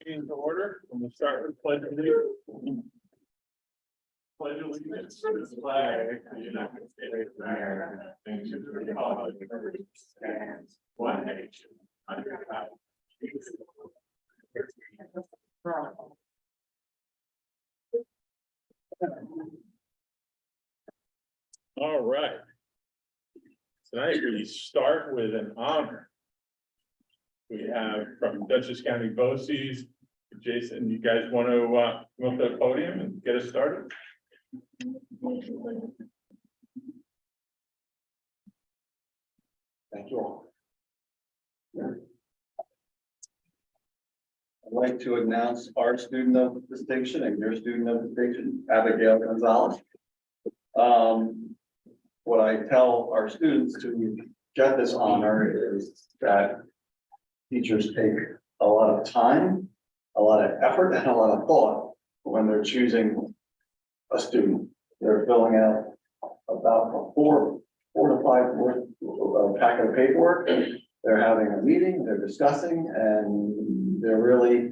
meeting to order, and we'll start with pledge of allegiance. Pledge allegiance to the flag of the United States of America, and to the republic for which it stands, one nation, under God. All right. Tonight we start with an honor. We have from Dutchess County BOCES. Jason, you guys want to come up to the podium and get us started? Thank you all. I'd like to announce our student of distinction and your student of distinction, Abigail Gonzalez. What I tell our students to get this honor is that teachers take a lot of time, a lot of effort, and a lot of thought when they're choosing a student. They're filling out about four to five word packet of paperwork. They're having a meeting, they're discussing, and they're really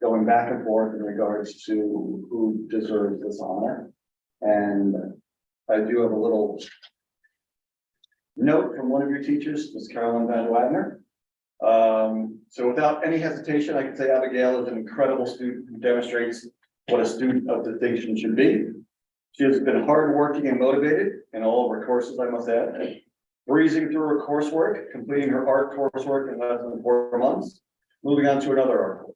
going back and forth in regards to who deserves this honor. And I do have a little note from one of your teachers, Ms. Carolyn Van Wagner. So without any hesitation, I can say Abigail is an incredible student who demonstrates what a student of distinction should be. She has been hardworking and motivated in all of her courses, I must add, breezing through her coursework, completing her art coursework in less than 4 months, moving on to another art course.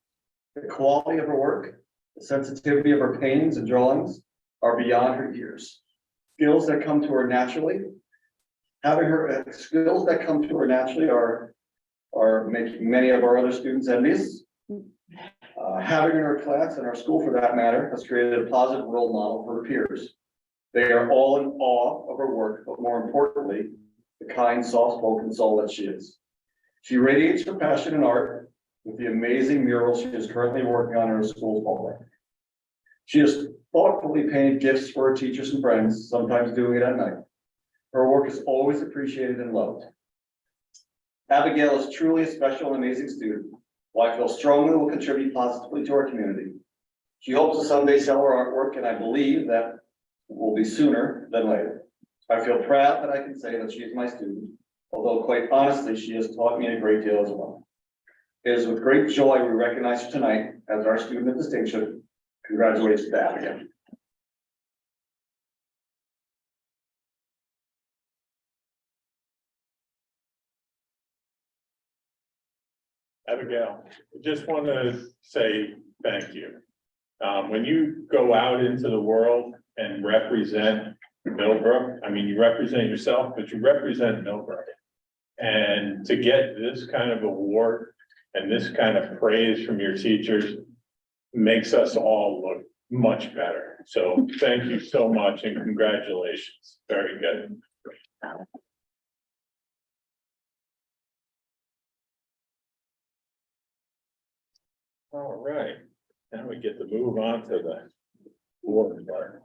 The quality of her work, the sensitivity of her paintings and drawings are beyond her years. Skills that come to her naturally. Skills that come to her naturally are making many of our other students envious. Having her in her class and our school for that matter has created a positive role model for her peers. They are all in awe of her work, but more importantly, the kind, soft-spoken soul that she is. She radiates her passion in art with the amazing mural she is currently working on in her school's hallway. She has thoughtfully painted gifts for her teachers and friends, sometimes doing it at night. Her work is always appreciated and loved. Abigail is truly a special and amazing student, who I feel strongly will contribute positively to our community. She hopes to someday sell her artwork, and I believe that will be sooner than later. I feel proud that I can say that she is my student, although quite honestly, she has taught me a great deal as well. It is with great joy we recognize her tonight as our student of distinction. Congratulations to Abigail. Abigail, I just want to say thank you. When you go out into the world and represent Millbrook, I mean, you represent yourself, but you represent Millbrook. And to get this kind of award and this kind of praise from your teachers makes us all look much better. So thank you so much and congratulations. Very good. All right, now we get to move on to the board part.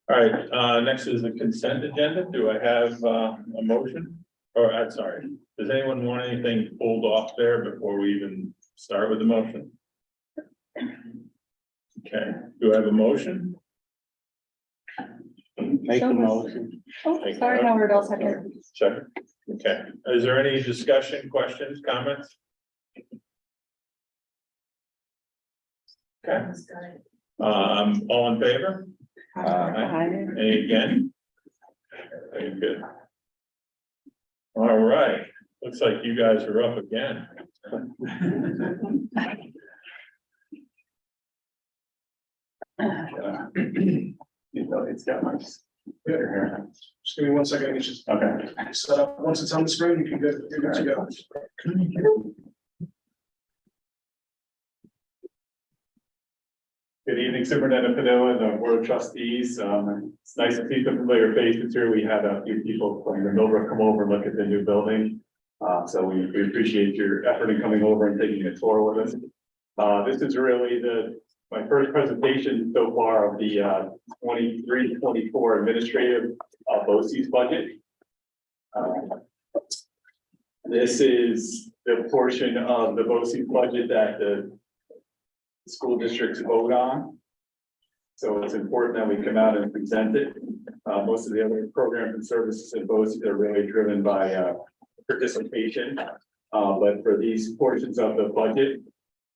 All right, next is the consent agenda. Do I have a motion? Or I'm sorry, does anyone want anything pulled off there before we even start with the motion? Okay, do I have a motion? Make the motion. Oh, sorry, Howard, I'll second. Second. Okay, is there any discussion, questions, comments? Okay, all in favor? Any again? Very good. All right, looks like you guys are up again. It's got much. Just give me 1 second, it's just Okay. set up. Once it's on the screen, you can get it, you're good to go. Good evening, Superintendent Padilla and the Board of Trustees. It's nice to see some familiar faces here. We had a few people from the Millbrook come over and look at the new building. So we appreciate your effort in coming over and taking a tour with us. This is really my first presentation so far of the 23-24 administrative BOCES budget. This is the portion of the BOCES budget that the school districts vote on. So it's important that we come out and present it. Most of the other programs and services at BOCES are really driven by participation. But for these portions of the budget,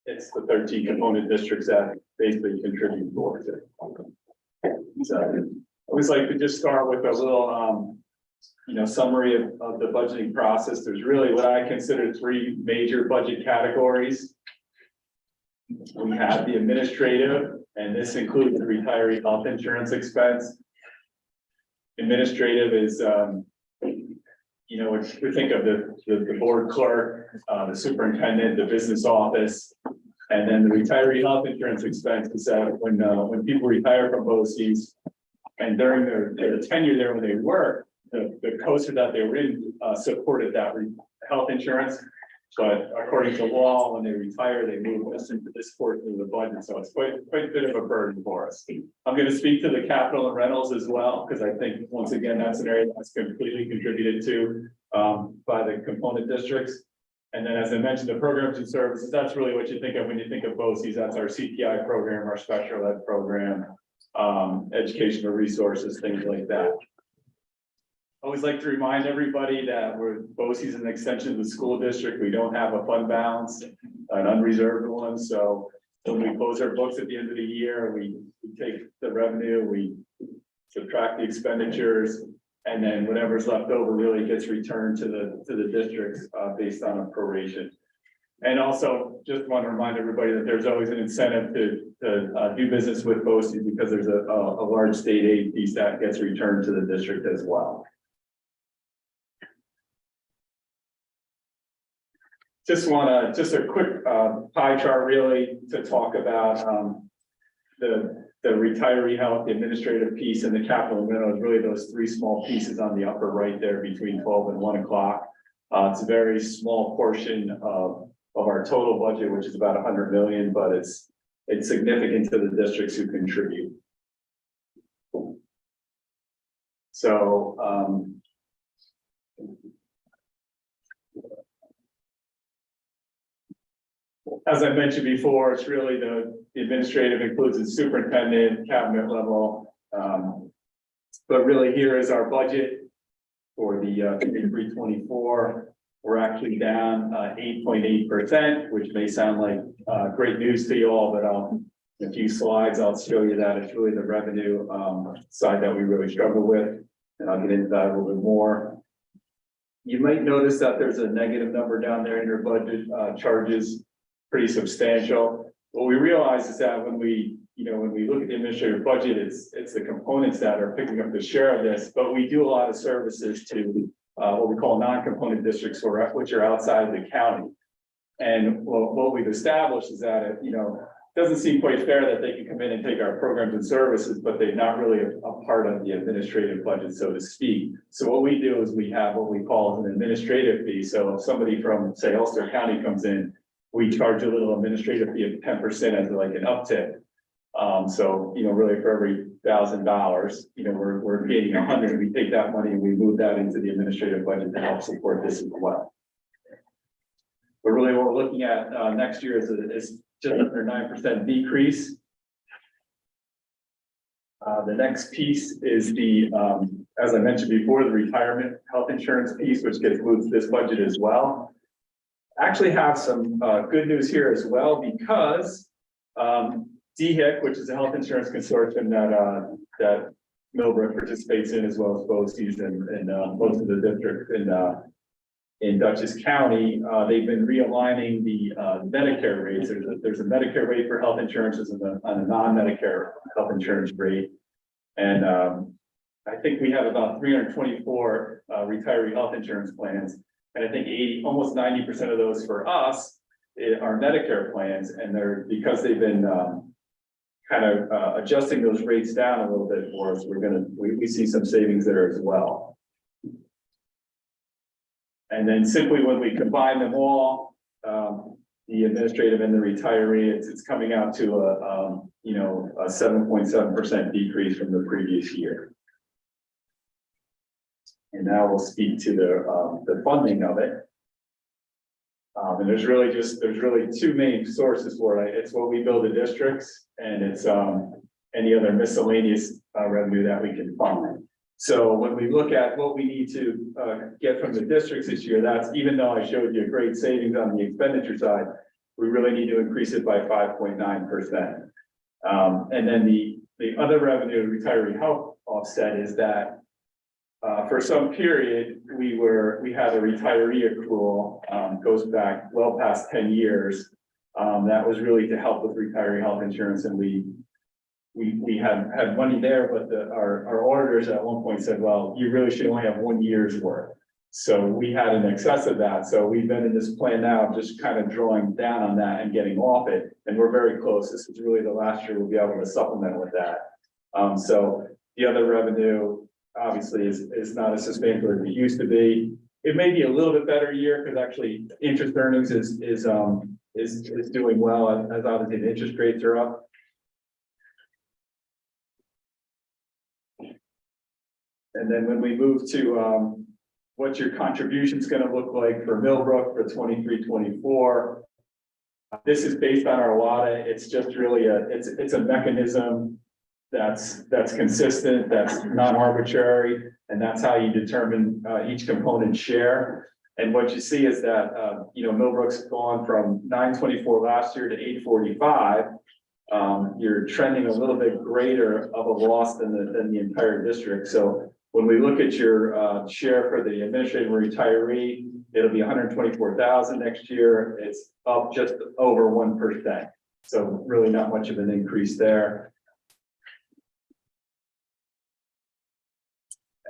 it's the 13 component districts that basically contribute towards it. So I always like to just start with a little, summary of the budgeting process. There's really what I consider three major budget categories. We have the administrative, and this includes the retiree health insurance expense. Administrative is, we think of the board clerk, the superintendent, the business office, and then the retiree health insurance expense is when people retire from BOCES and during their tenure there when they work, the COSA that they were in supported that health insurance. But according to law, when they retire, they move us into this portion of the budget. So it's quite a bit of a burden for us. I'm going to speak to the capital and rentals as well, because I think once again, that's an area that's completely contributed to by the component districts. And then, as I mentioned, the programs and services, that's really what you think of when you think of BOCES. That's our CPI program, our special ed program, educational resources, things like that. I always like to remind everybody that BOCES is an extension of the school district. We don't have a fund balance, an unreserved one. So when we close our books at the end of the year, we take the revenue, we subtract the expenditures, and then whatever's left over really gets returned to the districts based on a proration. And also just want to remind everybody that there's always an incentive to do business with BOCES because there's a large state aid piece that gets returned to the district as well. Just a quick pie chart really to talk about the retiree health, the administrative piece, and the capital rental is really those three small pieces on the upper right there between 12 and 1 o'clock. It's a very small portion of our total budget, which is about 100 million, but it's significant to the districts who contribute. So as I mentioned before, it's really the administrative includes the superintendent, cabinet level. But really here is our budget for the 23-24. We're actually down 8.8%, which may sound like great news to you all, but in a few slides, I'll show you that it's really the revenue side that we really struggle with. And I'll get into that a little bit more. You might notice that there's a negative number down there in your budget charges. Pretty substantial. What we realize is that when we look at the administrative budget, it's the components that are picking up the share of this, but we do a lot of services to what we call non-component districts, which are outside of the county. And what we've established is that it doesn't seem quite fair that they can come in and take our programs and services, but they're not really a part of the administrative budget, so to speak. So what we do is we have what we call an administrative fee. So if somebody from, say, Ulster County comes in, we charge a little administrative fee of 10% as like an uptick. So, really for every $1,000, we're paying 100. We take that money and we move that into the administrative budget to help support this as well. But really what we're looking at next year is just under 9% decrease. The next piece is as I mentioned before, the retirement health insurance piece, which gets moved to this budget as well. Actually have some good news here as well, because DHIC, which is a health insurance consortium that Millbrook participates in, as well as BOCES and most of the districts in Dutchess County, they've been realigning the Medicare rates. There's a Medicare rate for health insurances and a non-Medicare health insurance rate. And I think we have about 324 retiree health insurance plans. And I think almost 90% of those for us are Medicare plans, and because they've been kind of adjusting those rates down a little bit for us. We see some savings there as well. And then simply when we combine them all, the administrative and the retiree, it's coming out to a 7.7% decrease from the previous year. And now we'll speak to the funding of it. And there's really two main sources for it. It's what we bill the districts and it's, any other miscellaneous, revenue that we can find. So when we look at what we need to, get from the districts this year, that's, even though I showed you a great savings on the expenditure side, we really need to increase it by 5.9%. And then the other revenue, retiree health offset, is that for some period, we had a retiree accrual, goes back well past 10 years. That was really to help with retiree health insurance, and we had money there, but our auditors at one point said, well, you really should only have 1 year's worth. So we had an excess of that. So we've been in this plan now, just kind of drawing down on that and getting off it. And we're very close. This is really the last year we'll be able to supplement with that. So the other revenue obviously is not as sustainable as it used to be. It may be a little bit better year because actually interest earnings is doing well, as obviously the interest rates are up. And then when we move to what your contribution is going to look like for Millbrook for 23-24. This is based on our WADA. It's just really it's a mechanism that's consistent, that's non-arbitrary, and that's how you determine each component share. And what you see is that Millbrook's gone from 924 last year to 845. You're trending a little bit greater of a loss than the entire district. So when we look at your share for the administrative retiree, it'll be 124,000 next year. It's up just over 1%. So really not much of an increase there.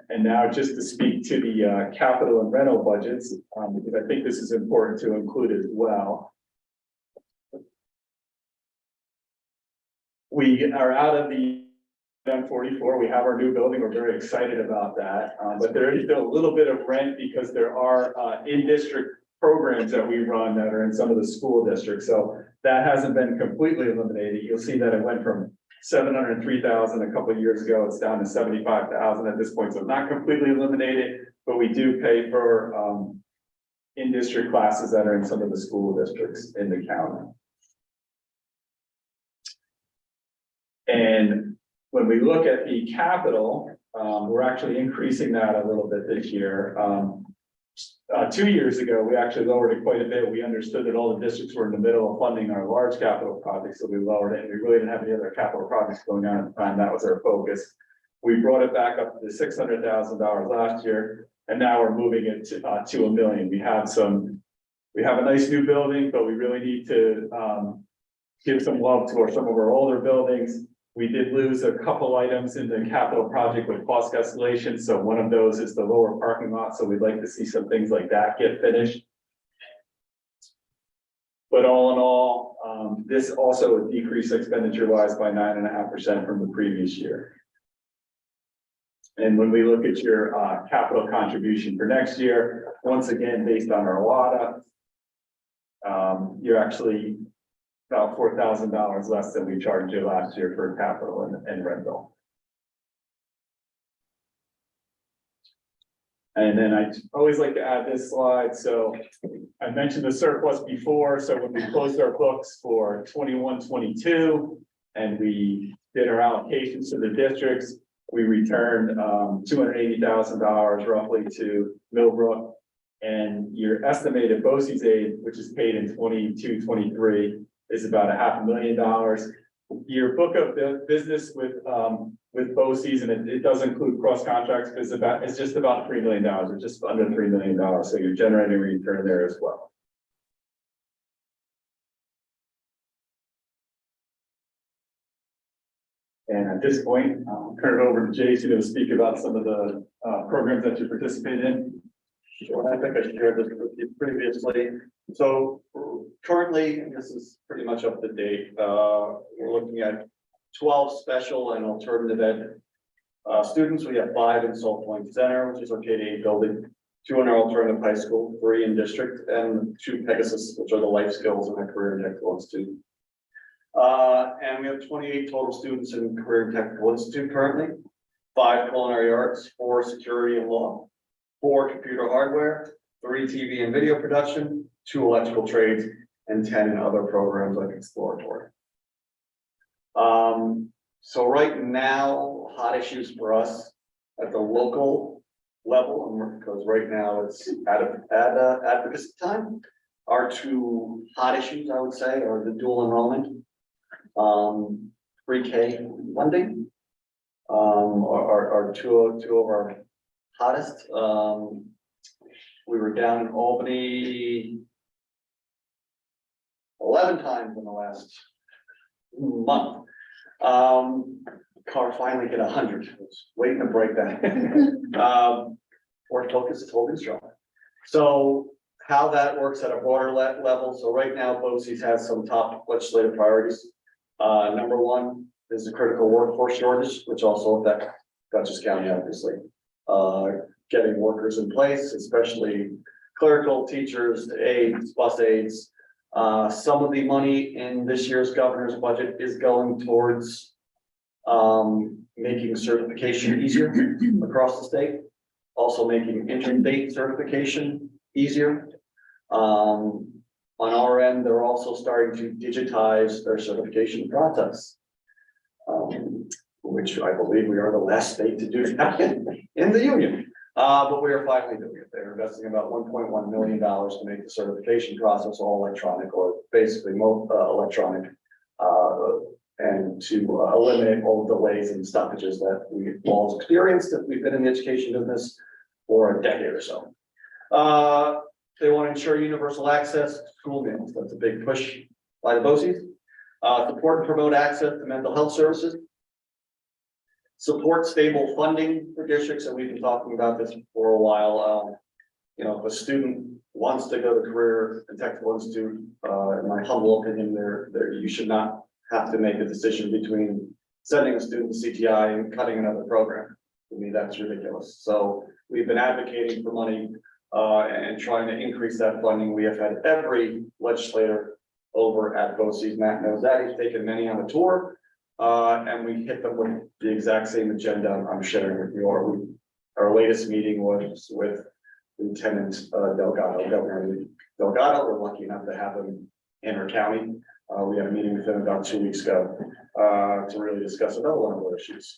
And now just to speak to the capital and rental budgets, because I think this is important to include as well. We are out of the M44, we have our new building, we're very excited about that, but there is still a little bit of rent because there are in-district programs that we run that are in some of the school districts, so that hasn't been completely eliminated. You'll see that it went from 703,000 a couple of years ago, it's down to 75,000 at this point, so not completely eliminated, but we do pay for in-district classes that are in some of the school districts in the county. And when we look at the capital, we're actually increasing that a little bit this year. 2 years ago, we actually lowered it quite a bit. We understood that all the districts were in the middle of funding our large capital projects, so we lowered it. And we really didn't have any other capital projects going on at the time. That was our focus. We brought it back up to $600,000 last year, and now we're moving it to $1 million. We have a nice new building, but we really need to give some love to some of our older buildings. We did lose a couple items in the capital project with cost escalation. So one of those is the lower parking lot. So we'd like to see some things like that get finished. But all in all, this also decreased expenditure wise by 9.5% from the previous year. And when we look at your capital contribution for next year, once again, based on our WADA, you're actually about $4,000 less than we charged you last year for capital and rental. And then I always like to add this slide. So I mentioned the surplus before. So when we closed our books for 21-22 and we did our allocations to the districts, we returned $280,000 roughly to Millbrook. And your estimated BOCES aid, which is paid in 22-23, is about $500,000. Your book of business with BOCES, and it does include cross contracts, it's just about $3 million, or just under $3 million. So you're generating a return there as well. And at this point, I'll turn it over to Jason to speak about some of the programs that you participate in. Sure, I think I shared this with you previously. So currently, and this is pretty much up to date, we're looking at 12 special and alternative ed students. We have 5 in Salt Point Center, which is our K-8 building, 2 in our alternative high school, 3 in district, and 2 Pegasus, which are the life skills and the career and technical institute. And we have 28 total students in career and technical institute currently, 5 culinary arts, 4 security and law, 4 computer hardware, 3 TV and video production, 2 electrical trades, and 10 in other programs like exploratory. So right now, hot issues for us at the local level, and because right now it's advocacy time. Our 2 hot issues, I would say, are the dual enrollment, pre-K funding, are two of our hottest. We were down in Albany 11 times in the last month. Car finally hit 100. I was waiting to break that. Work focus is holding strong. So how that works at a broader level. So right now, BOCES has some top legislative priorities. Number 1 is the critical workforce shortage, which also affects Dutchess County, obviously. Getting workers in place, especially clerical teachers, aides, bus aides. Some of the money in this year's governor's budget is going towards making certification easier across the state. Also making interstate certification easier. On our end, they're also starting to digitize their certification process. Which I believe we are the last state to do that in the union. But we are finally doing it. They're investing about $1.1 million to make the certification process all electronic, or basically electronic, and to eliminate all the delays and stoppages that we've all experienced. That we've been in the education business for a decade or so. They want to ensure universal access to school meals. That's a big push by the BOCES. Support and promote access to mental health services. Support stable funding for districts, and we've been talking about this for a while. You know, if a student wants to go to Career and Technical Institute, in my humble opinion, you should not have to make a decision between sending a student to CTI and cutting another program. To me, that's ridiculous. So we've been advocating for money and trying to increase that funding. We have had every legislator over at BOCES. Matt knows that. He's taken many on a tour. And we hit them with the exact same agenda I'm sharing with you. Our latest meeting was with Lieutenant Delgado, Governor Delgado. We're lucky enough to have him in our county. We had a meeting with him about 2 weeks ago to really discuss another one of our issues.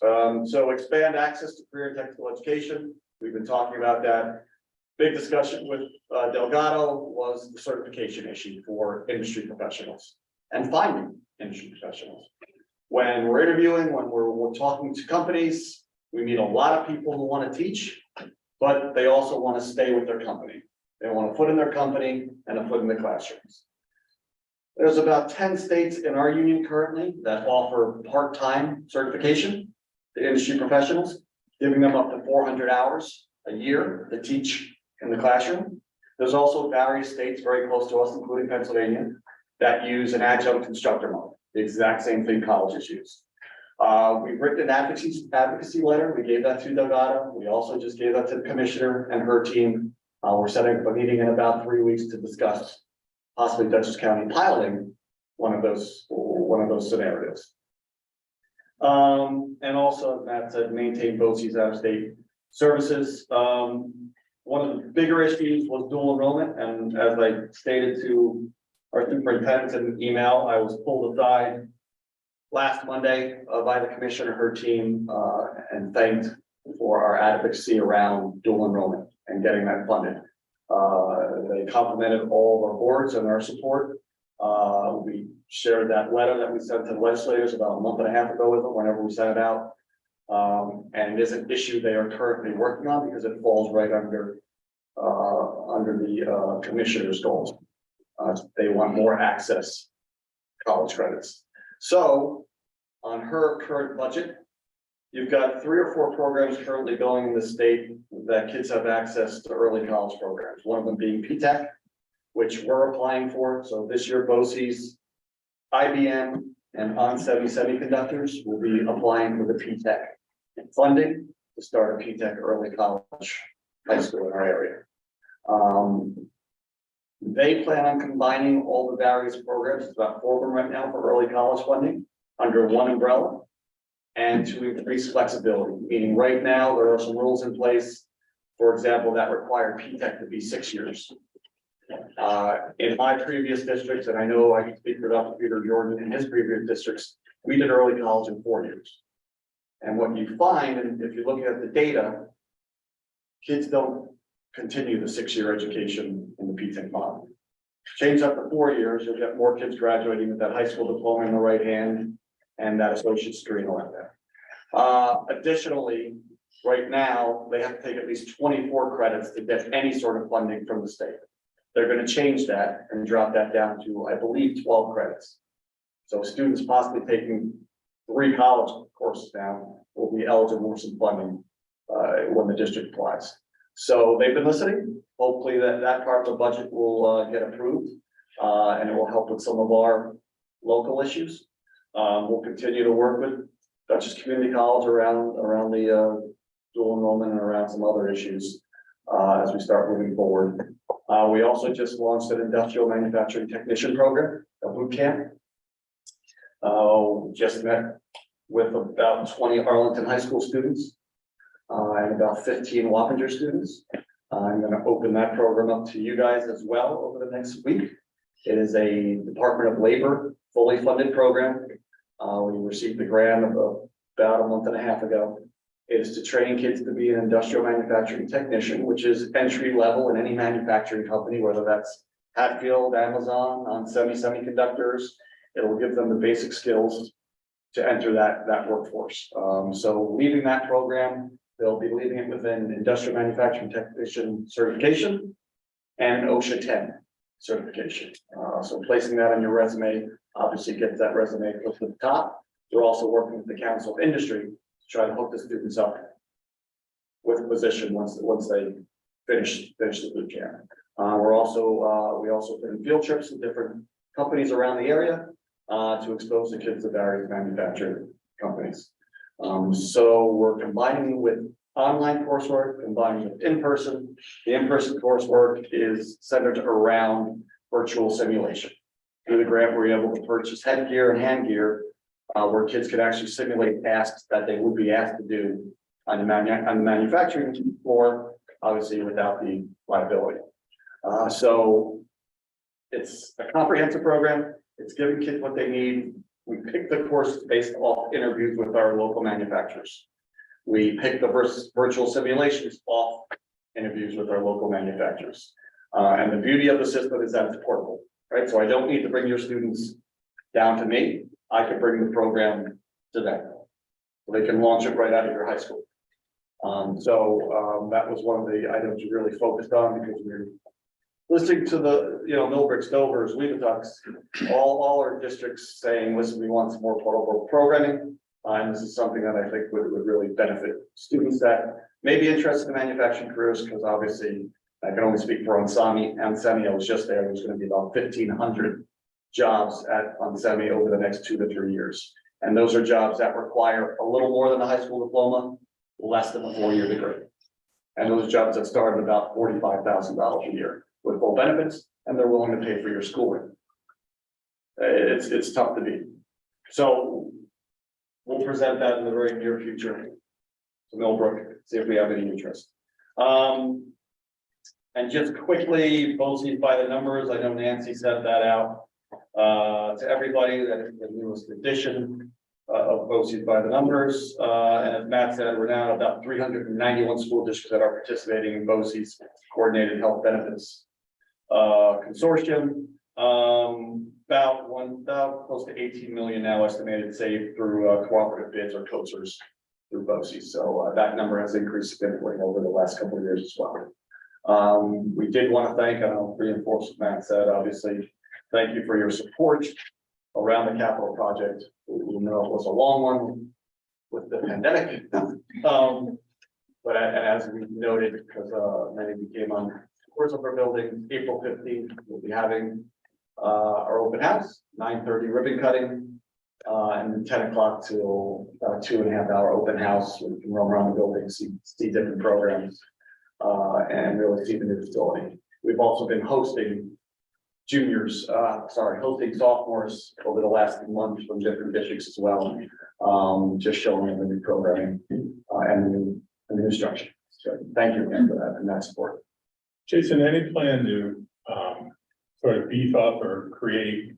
So expand access to career and technical education. We've been talking about that. Big discussion with Delgado was the certification issue for industry professionals and finding industry professionals. When we're interviewing, when we're talking to companies, we meet a lot of people who want to teach, but they also want to stay with their company. They want a foot in their company and a foot in the classrooms. There's about 10 states in our union currently that offer part-time certification to industry professionals, giving them up to 400 hours a year to teach in the classroom. There's also various states very close to us, including Pennsylvania, that use an adjunct instructor model. The exact same thing colleges use. We've written an advocacy letter. We gave that to Delgado. We also just gave that to the commissioner and her team. We're setting up a meeting in about 3 weeks to discuss possibly Dutchess County piloting one of those scenarios. And also, Matt said, maintain BOCES out-of-state services. One of the bigger issues was dual enrollment, and as I stated to our superintendent in an email, I was pulled aside last Monday by the commissioner and her team and thanked for our advocacy around dual enrollment and getting that funded. They complimented all of our boards and our support. We shared that letter that we sent to the legislators about a month and a half ago with them whenever we sent it out. And it is an issue they are currently working on because it falls right under the commissioner's goals. They want more access college credits. So on her current budget, you've got 3 or 4 programs currently going in the state that kids have access to early college programs. One of them being P-TECH, which we're applying for. So this year, BOCES, IBM, and OnSemi Semiconductors will be applying for the P-TECH funding to start a P-TECH early college high school in our area. They plan on combining all the various programs, it's about 4 of them right now for early college funding, under one umbrella, and to increase flexibility, meaning right now there are some rules in place, for example, that require P-TECH to be 6 years. In my previous districts, and I know I can speak for Dr. Peter Jordan in his previous districts, we did early college in 4 years. And what you find, and if you look at the data, kids don't continue the 6-year education in the PTEC model. Change that to 4 years, you'll get more kids graduating with that high school diploma in the right hand and that associate's degree in the left hand. Additionally, right now, they have to take at least 24 credits to get any sort of funding from the state. They're gonna change that and drop that down to, I believe, 12 credits. So students possibly taking 3 college courses now will be eligible for some funding when the district applies. So they've been listening. Hopefully that part of the budget will get approved and it will help with some of our local issues. We'll continue to work with Dutchess Community College around the dual enrollment and around some other issues as we start moving forward. We also just launched an industrial manufacturing technician program, a boot camp. Just met with about 20 Arlington High School students and about 15 Wappinger students. I'm going to open that program up to you guys as well over the next week. It is a Department of Labor fully funded program. We received the grant about a month and a half ago. It is to train kids to be an industrial manufacturing technician, which is entry level in any manufacturing company, whether that's Hatfield, Amazon, on semiconductors. It will give them the basic skills to enter that workforce. So leaving that program, they'll be leaving it with an industrial manufacturing technician certification and an OSHA 10 certification. So placing that on your resume, obviously gets that resume close to the top. We're also working with the Council of Industry to try to hook the students up with a position once they finish the boot camp. We also put in field trips to different companies around the area to expose the kids to various manufacturing companies. So we're combining with online coursework, combining with in-person. The in-person coursework is centered around virtual simulation. Through the grant, we're able to purchase headgear and hand gear where kids could actually simulate tasks that they would be asked to do on the manufacturing floor, obviously without the liability. So it's a comprehensive program. It's giving kids what they need. We picked the course based off interviews with our local manufacturers. We picked the virtual simulations off interviews with our local manufacturers. And the beauty of the system is that it's portable, right? So I don't need to bring your students down to me. I can bring the program to them. So they can launch it right out of your high school. That was one of the items we really focused on because we're listening to the, Millbricks, Dovers, Weetabix, all our districts saying, listen, we want some more portable programming. And this is something that I think would really benefit students that may be interested in manufacturing careers, because obviously I can only speak for Onsemi. Onsemi, I was just there. There's going to be about 1,500 jobs at Onsemi over the next 2 to 3 years. And those are jobs that require a little more than a high school diploma, less than a 4-year degree. And those are jobs that start at about $45,000 a year with full benefits, and they're willing to pay for your schooling. It's tough to beat. So we'll present that in the very near future to Millbrook, see if we have any interest. And just quickly, BOCES by the numbers. I know Nancy sent that out to everybody. That is the newest edition of BOCES by the numbers. And as Matt said, we're now about 391 school districts that are participating in BOCES Coordinated Health Benefits Consortium. About close to 18 million now estimated saved through cooperative bids or COSERs through BOCES. So that number has increased significantly over the last couple of years as well. We did want to thank, and I'll reinforce what Matt said, obviously, thank you for your support around the capital project. We know it was a long one with the pandemic. But as we noted, because many of you came on tours of our building, April 15th, we'll be having our open house, 9:30 ribbon cutting, and then 10 o'clock till 2.5 hour open house. We can roam around the building, see different programs, and really see the new facility. We've also been hosting hosting sophomores over the last month from different districts as well, just showing them the new programming and the new structure. So thank you again for that and that support. Jason, any plan to sort of beef up or create,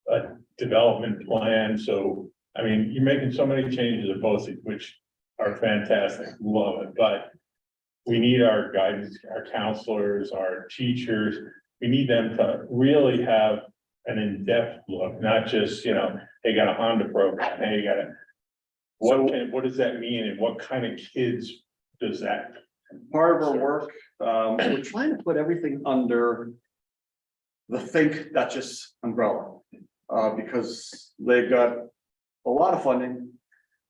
a development plan. So, I mean, you're making so many changes at both, which are fantastic, love it, but we need our guidance, our counselors, our teachers, we need them to really have an in-depth look, not just, they got a Honda program, hey, you got a. What does that mean and what kind of kids does that? Part of our work, we're trying to put everything under the Think Dutchess umbrella. Because they've got a lot of funding,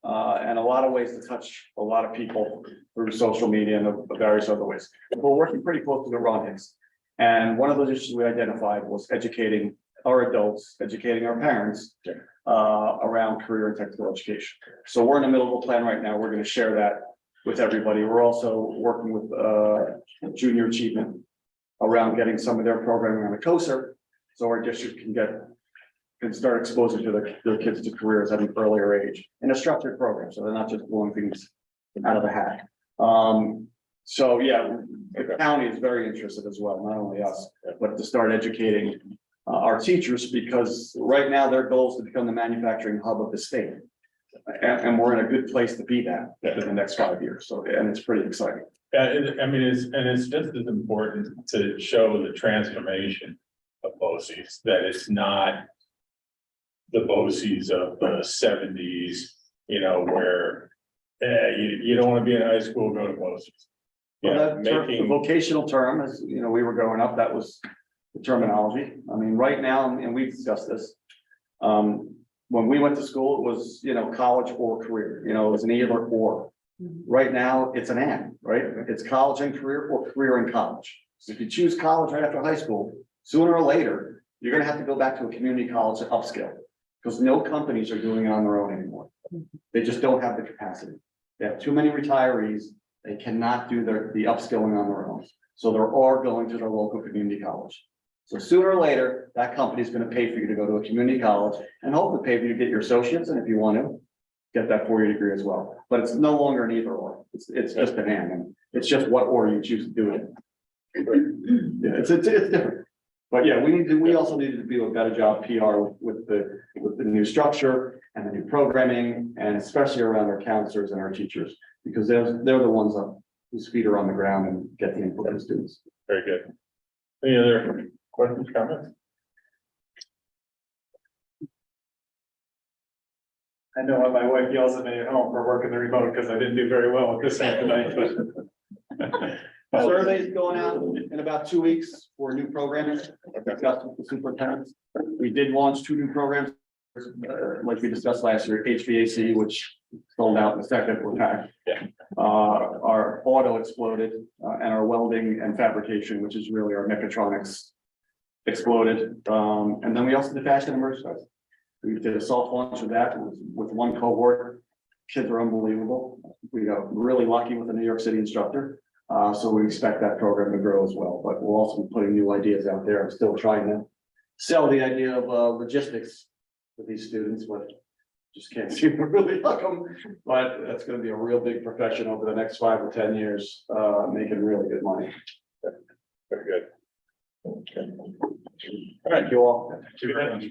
and a lot of ways to touch a lot of people through social media and various other ways. We're working pretty close to the Ron Hicks. And one of those issues we identified was educating our adults, educating our parents, around career and technical education. So we're in the middle of a plan right now. We're going to share that with everybody. We're also working with junior achievement around getting some of their programming on the COSER, so our district can start exposing to their kids to careers at an earlier age in a structured program, so they're not just blowing things out of a hat. So yeah, the county is very interested as well, not only us, but to start educating our teachers, because right now their goal is to become the manufacturing hub of the state. And we're in a good place to be that in the next 5 years. So, and it's pretty exciting. It's just as important to show the transformation of BOCES, that it's not the BOCES of the 70s, where you don't want to be in high school, go to BOCES. Well, the vocational term, as we were growing up, that was the terminology. I mean, right now, and we've discussed this. When we went to school, it was, college or career, it was an either or. Right now, it's an and, right? It's college and career or career and college. So if you choose college right after high school, sooner or later, you're gonna have to go back to a community college to upskill. Because no companies are doing it on their own anymore. They just don't have the capacity. They have too many retirees. They cannot do the upskilling on their own. So they're all going to their local community college. So sooner or later, that company is going to pay for you to go to a community college and hopefully pay for you to get your associates. And if you want to get that 4-year degree as well, but it's no longer an either or. It's just an and it's just what order you choose to do it. Yeah, it's different. But yeah, we also needed to do a better job PR with the new structure and the new programming, and especially around our counselors and our teachers, because they're the ones whose feet are on the ground and get the input of the students. Very good. Any other questions, comments? I know when my wife yells at me at home for working the remote because I didn't do very well with this tonight, but. Survey's going out in about 2 weeks for new programming. Discussed with the superintendents. We did launch 2 new programs, like we discussed last year, HVAC, which sold out in the second attack. Yeah. Our auto exploded, and our welding and fabrication, which is really our mechatronics, exploded. And then we also did fashion and merchandise. We did a soft launch of that with one cohort. Kids are unbelievable. We got really lucky with a New York City instructor. So we expect that program to grow as well, but we'll also be putting new ideas out there. I'm still trying to sell the idea of logistics for these students, but just can't seem to really hook them. But that's going to be a real big profession over the next 5 or 10 years, making really good money. Very good. Okay. All right, you all. Thank you very much.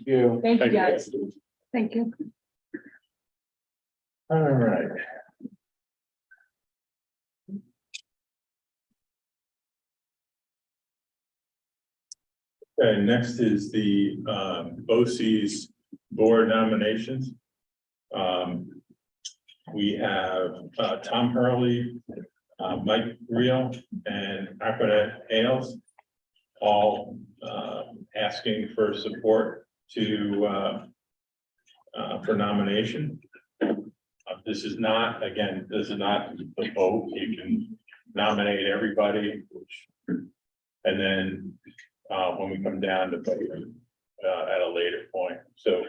Thank you, guys. Thank you. All right. Okay, next is the BOCES board nominations. We have Tom Hurley, Mike Reel, and Akana Hales, all asking for support for nomination. This is not the vote. You can nominate everybody, and then when we come down to vote at a later point. So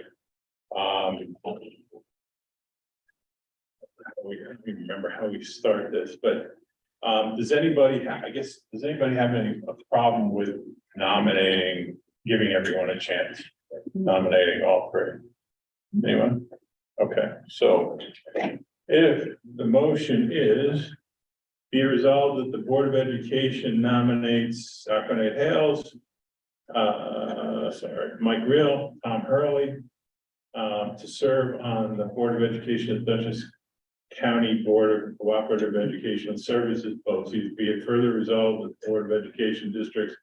we remember how we start this, but does anybody have any problem with giving everyone a chance, nominating all 3? Anyone? Okay, so if the motion is Be resolved that the Board of Education nominates Arpanet Hales, Mike Real, Tom Hurley, to serve on the Board of Education of Dutchess County Board of Cooperative Educational Services, BOCES. Be it further resolved that the Board of Education Districts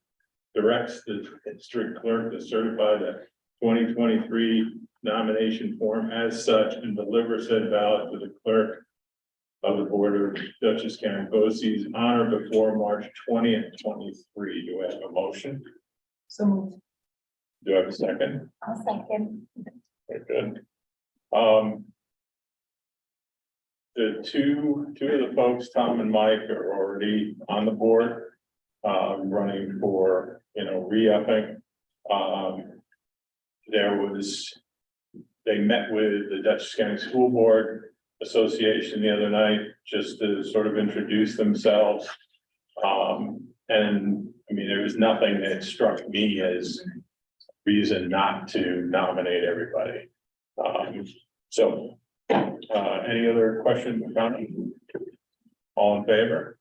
directs the district clerk to certify the 2023 nomination form as such and deliver said ballot to the clerk of the Board of Dutchess County BOCES on or before March 20th, 23. Do I have a motion? So moved. Do I have a second? I'll second. Very good. The two of the folks, Tom and Mike, are already on the board, running for, re-upping. They met with the Dutchess County School Board Association the other night, just to sort of introduce themselves. And I mean, there was nothing that struck me as reason not to nominate everybody. Any other questions or comments? All in favor?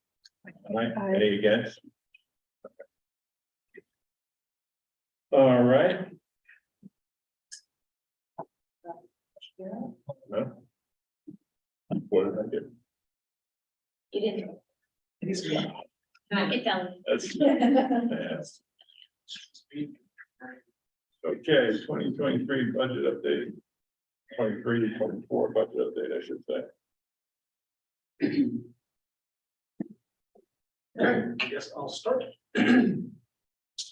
Aye. Any against? All right. No. What did I do? You didn't. Not get done. That's, yes. Okay, 2023 budget update. 23-24 budget update, I should say. Okay, I guess I'll start. The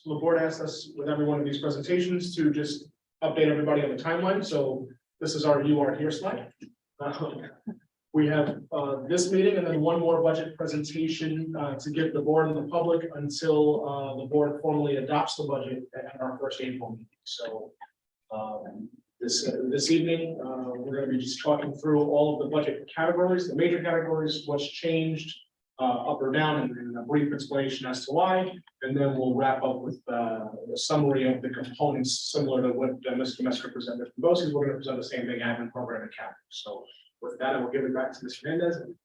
board asked us with every one of these presentations to just update everybody on the timeline, so this is our "you are here" slide. We have this meeting and then one more budget presentation to give the board and the public until the board formally adopts the budget at our first April meeting. So this evening, we're going to be just talking through all of the budget categories, the major categories, what's changed up or down, and a brief explanation as to why. And then we'll wrap up with the summary of the components, similar to what Mr. Mesker presented from BOCES. We're going to present the same thing, admin, program, and capital. So with that, I will give it back to Mr. Hernandez. And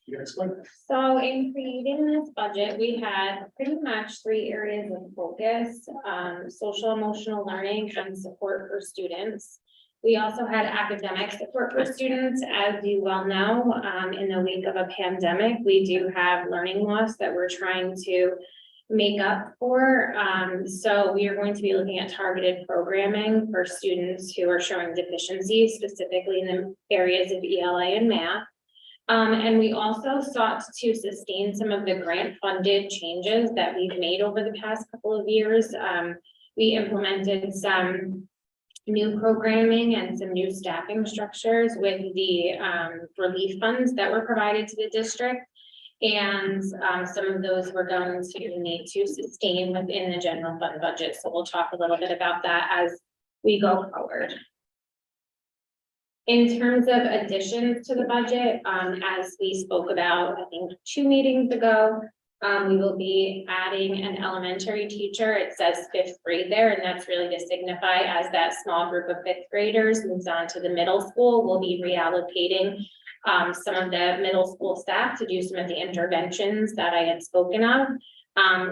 you can explain. So in creating this budget, we had pretty much 3 areas of focus, social emotional learning and support for students. We also had academic support for students. As you well know, in the wake of a pandemic, we do have learning loss that we're trying to make up for. So we are going to be looking at targeted programming for students who are showing deficiencies, specifically in the areas of ELA and math. And we also sought to sustain some of the grant funded changes that we've made over the past couple of years. We implemented some new programming and some new staffing structures with the relief funds that were provided to the district. And some of those we're going to need to sustain within the general fund budget. So we'll talk a little bit about that as we go forward. In terms of additions to the budget, as we spoke about, I think 2 meetings ago, we will be adding an elementary teacher. It says 5th grade there, and that's really to signify as that small group of 5th graders moves on to the middle school, we'll be reallocating some of the middle school staff to do some of the interventions that I had spoken of.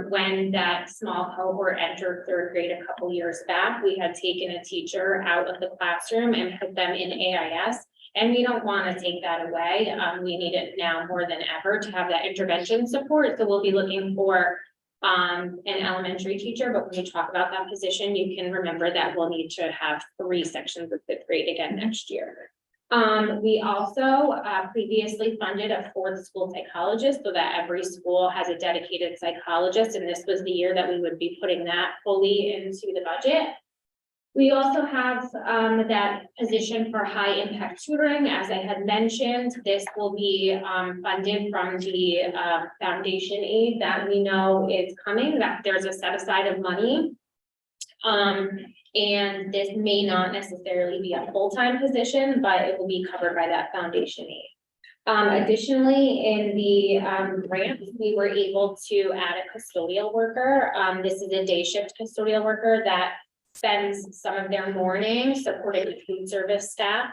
When that small cohort entered 3rd grade a couple years back, we had taken a teacher out of the classroom and put them in AIS. And we don't want to take that away. We need it now more than ever to have that intervention support. So we'll be looking for an elementary teacher, but when we talk about that position, you can remember that we'll need to have 3 sections of 5th grade again next year. We also previously funded a 4th school psychologist so that every school has a dedicated psychologist, and this was the year that we would be putting that fully into the budget. We also have that position for high impact tutoring. As I had mentioned, this will be funded from the foundation aid that we know is coming, that there's a set aside of money. And this may not necessarily be a full-time position, but it will be covered by that foundation aid. Additionally, in the grant, we were able to add a custodial worker. This is a day shift custodial worker that spends some of their morning supporting the food service staff,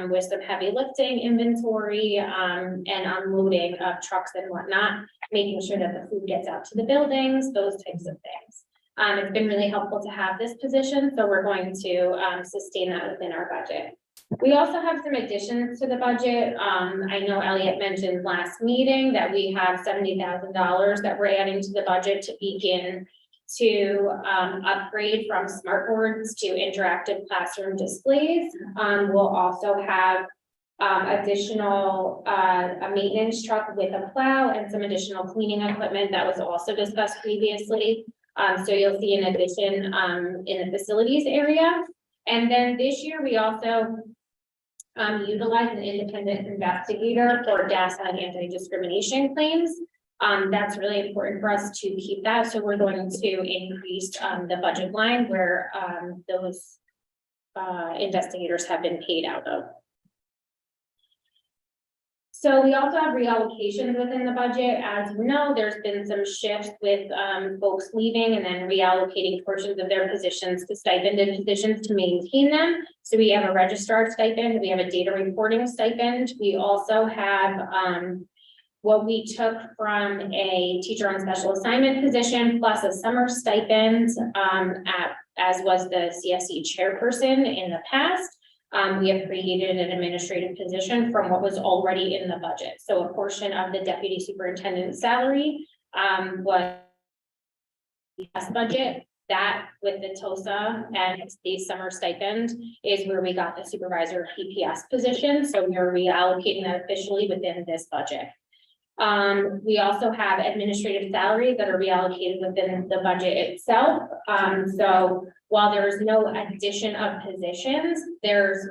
with some heavy lifting, inventory, and unloading of trucks and whatnot, making sure that the food gets out to the buildings, those types of things. It's been really helpful to have this position, so we're going to, sustain that within our budget. We also have some additions to the budget. I know Elliot mentioned last meeting that we have $70,000 that we're adding to the budget to begin to upgrade from smart boards to interactive classroom displays. We'll also have additional a maintenance truck with a plow and some additional cleaning equipment that was also discussed previously. So you'll see an addition in the facilities area. And then this year, we also utilize an independent investigator for DASA and anti-discrimination claims. That's really important for us to keep that. So we're going to increase the budget line where those investigators have been paid out of. So we also have reallocations within the budget. As you know, there's been some shifts with folks leaving and then reallocating portions of their positions to stipended positions to maintain them. So we have a registrar stipend, we have a data reporting stipend. We also have what we took from a teacher on special assignment position plus a summer stipend as was the CSE chairperson in the past. We have created an administrative position from what was already in the budget. So a portion of the deputy superintendent salary was the budget. That with the TOSA and the summer stipend is where we got the supervisor PPS position. So we are reallocating that officially within this budget. We also have administrative salaries that are reallocated within the budget itself. So while there is no addition of positions, there's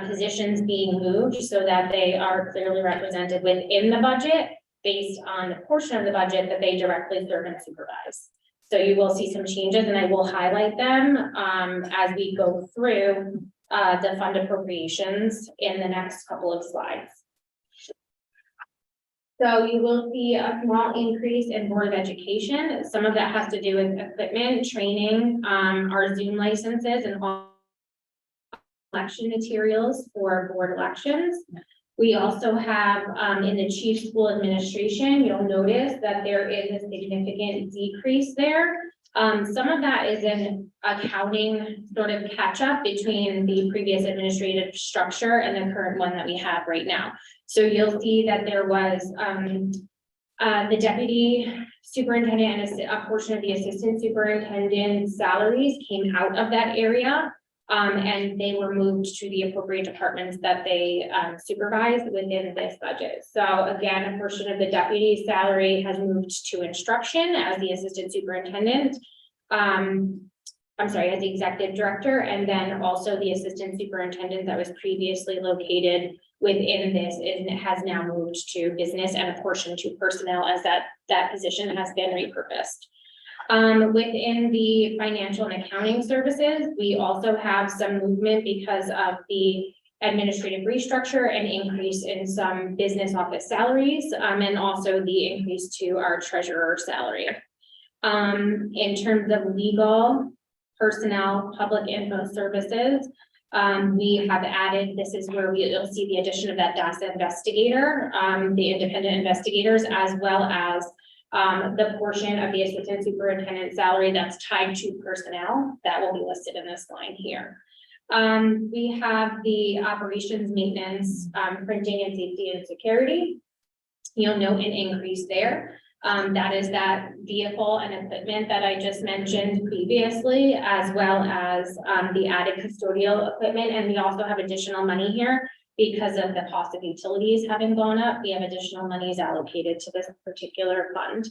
positions being moved so that they are clearly represented within the budget based on the portion of the budget that they directly serve and supervise. So you will see some changes and I will highlight them as we go through the fund appropriations in the next couple of slides. So you will see a small increase in Board of Education. Some of that has to do with equipment, training, our Zoom licenses and all election materials for board elections. We also have in the chief school administration, you'll notice that there is a significant decrease there. Some of that is an accounting sort of catch up between the previous administrative structure and the current one that we have right now. So you'll see that there was the deputy superintendent and a portion of the assistant superintendent salaries came out of that area. And they were moved to the appropriate departments that they supervise within this budget. So again, a portion of the deputy salary has moved to instruction as the assistant superintendent. I'm sorry, as the executive director, and then also the assistant superintendent that was previously located within this has now moved to business and a portion to personnel as that position has been repurposed. Within the financial and accounting services, we also have some movement because of the administrative restructure and increase in some business office salaries, and also the increase to our treasurer salary. In terms of legal, personnel, public info services, we have added, this is where you'll see the addition of that DASA investigator, the independent investigators, as well as the portion of the assistant superintendent salary that's tied to personnel that will be listed in this line here. We have the operations, maintenance, printing and safety and security. You'll note an increase there. That is that vehicle and equipment that I just mentioned previously, as well as the added custodial equipment. And we also have additional money here because of the cost of utilities having gone up. We have additional monies allocated to this particular fund.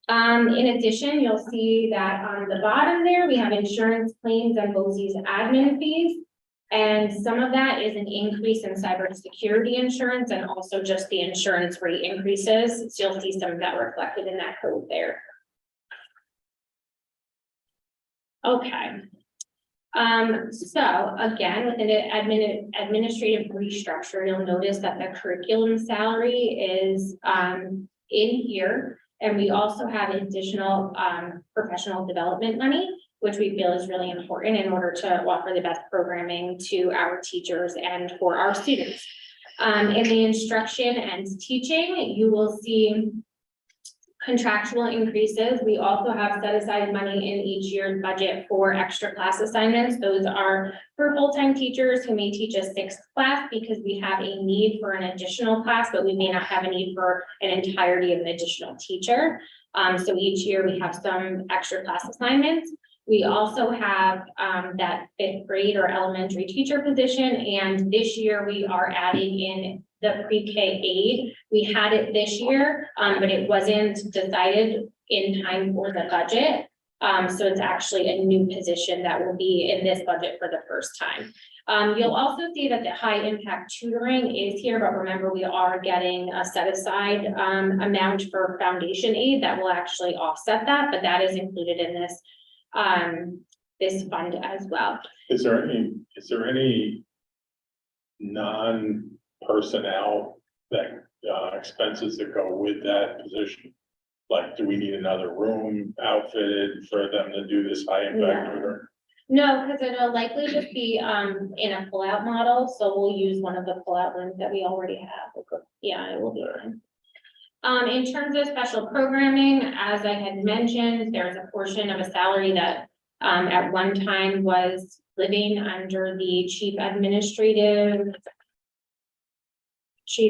In addition, you'll see that on the bottom there, we have insurance claims and BOCES admin fees. And some of that is an increase in cybersecurity insurance and also just the insurance rate increases. So you'll see some of that reflected in that code there. Okay. So again, within the administrative restructure, you'll notice that the curriculum salary is in here. And we also have additional professional development money. which we feel is really important in order to offer the best programming to our teachers and for our students. In the instruction and teaching, you will see contractual increases. We also have set aside money in each year's budget for extra class assignments. Those are for full-time teachers who may teach a sixth class because we have a need for an additional class, but we may not have a need for an entirety of an additional teacher. So each year we have some extra class assignments. We also have that fifth grade or elementary teacher position, and this year we are adding in the pre-K aide. We had it this year, but it wasn't decided in time for the budget. So it's actually a new position that will be in this budget for the first time. You'll also see that the high impact tutoring is here, but remember we are getting a set aside amount for foundation aid that will actually offset that, but that is included in this fund as well. Is there any non-personnel that expenses that go with that position? Like, do we need another room outfitted for them to do this high impact tutor? No, because it'll likely just be in a pull-out model, so we'll use one of the pull-out rooms that we already have. Yeah, it will be fine. In terms of special programming, as I had mentioned, there's a portion of a salary that at one time was living under the chief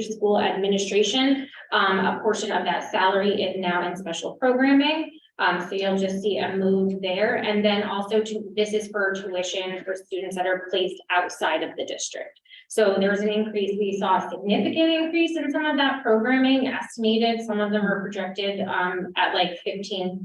school administration. A portion of that salary is now in special programming. So you'll just see a move there. And then also this is for tuition for students that are placed outside of the district. So there's an increase. We saw a significant increase in some of that programming estimated. Some of them are projected at like 15%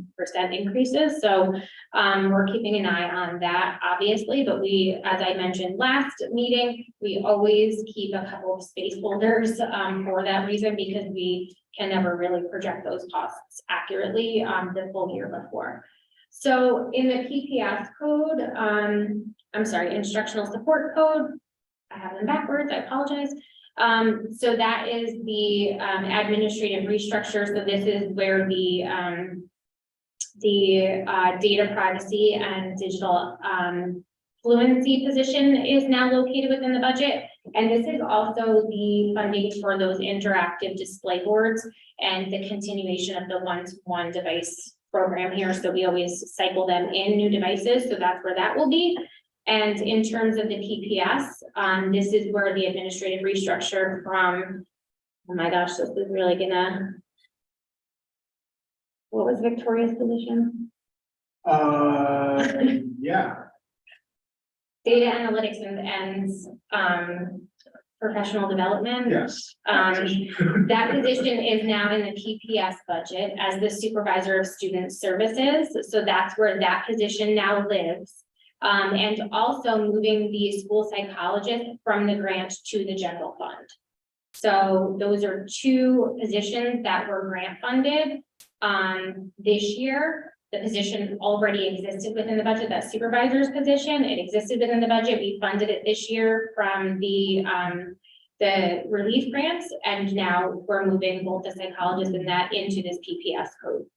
increases. So we're keeping an eye on that, obviously, but we, as I mentioned last meeting, we always keep a couple of space holders for that reason, because we can never really project those costs accurately the full year before. So in the PPS code, I'm sorry, instructional support code, I have them backwards, I apologize. So that is the administrative restructure. So this is where the data privacy and digital fluency position is now located within the budget. And this is also the funding for those interactive display boards and the continuation of the one-to-one device program here. So we always cycle them in new devices. So that's where that will be. And in terms of the PPS, this is where the administrative restructure from, oh my gosh, this is really gonna, what was Victoria's position? Yeah. Data analytics and professional development. Yes. That position is now in the PPS budget as the supervisor of student services. So that's where that position now lives. And also moving the school psychologist from the grant to the general fund. So those are two positions that were grant funded this year. The position already existed within the budget, that supervisor's position. It existed within the budget. We funded it this year from the relief grants, and now we're moving both the psychologist and that into this PPS code.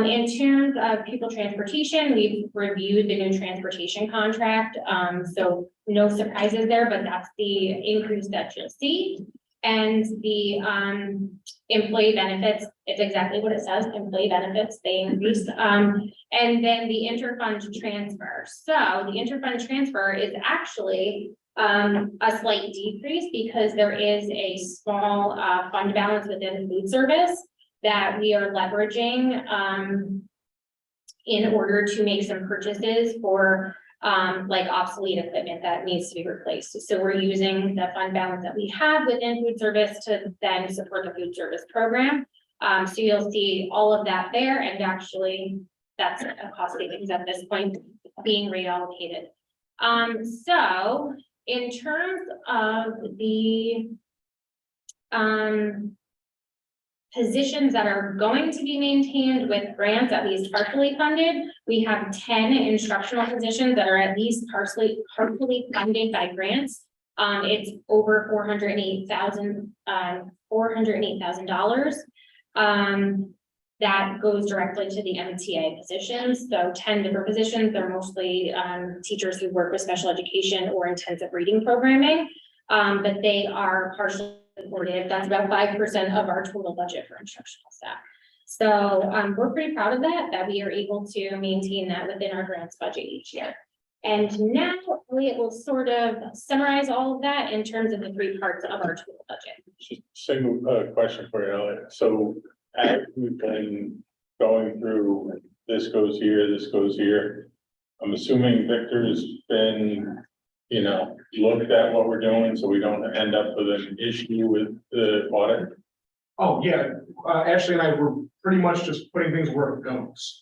In terms of pupil transportation, we've reviewed the new transportation contract. So no surprises there, but that's the increase that you'll see. And the employee benefits, it's exactly what it says, employee benefits, they increase. And then the interfund transfer. So the interfund transfer is actually a slight decrease because there is a small fund balance within food service that we are leveraging in order to make some purchases for like obsolete equipment that needs to be replaced. So we're using the fund balance that we have within food service to then support the food service program. So you'll see all of that there, and actually that's a cost savings at this point being reallocated. So in terms of the positions that are going to be maintained with grants, at least partially funded, we have 10 instructional positions that are at least partially funded by grants. It's over $408,000. that goes directly to the MTA positions. So 10 different positions. They're mostly teachers who work with special education or intensive reading programming. But they are partially supported. That's about 5% of our total budget for instructional staff. So we're pretty proud of that we are able to maintain that within our grants budget each year. And now Elliot will sort of summarize all of that in terms of the 3 parts of our total budget. Just single question for you, Elliot. So as we've been going through, this goes here. I'm assuming Victor's been, you know, looked at what we're doing, so we don't end up with an issue with the audit. Oh, yeah, Ashley and I were pretty much just putting things where it goes.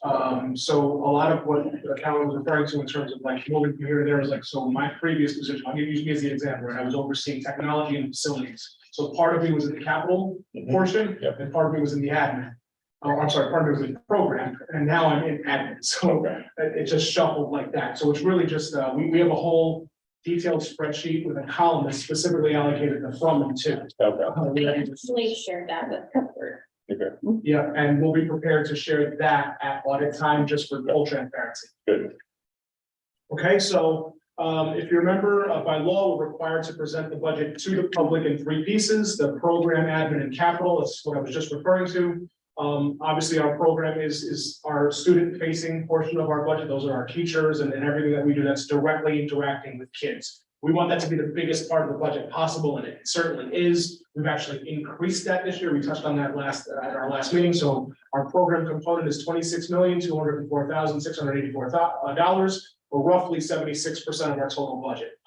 So a lot of what Calvin was referring to in terms of like moving from here to there is like, so my previous position, I'll give you as the example, right? I was overseeing technology and facilities. So part of me was in the capital portion, Yep. and part of me was in the admin. Oh, I'm sorry, part of me was in the program, and now I'm in admin, so it just shuffled like that. So it's really just, we have a whole detailed spreadsheet with a column that's specifically allocated to from and to. Okay. We actually shared that with Comfort. Okay, Yeah, and we'll be prepared to share that at audit time, just for full transparency. good. Okay, so if you remember, by law, we're required to present the budget to the public in 3 pieces, the program, admin, and capital. That's what I was just referring to. Obviously, our program is our student-facing portion of our budget. Those are our teachers and everything that we do that's directly interacting with kids. We want that to be the biggest part of the budget possible, and it certainly is. We've actually increased that this year. We touched on that at our last meeting. So our program component is $26,204,684, or roughly 76% of our total budget.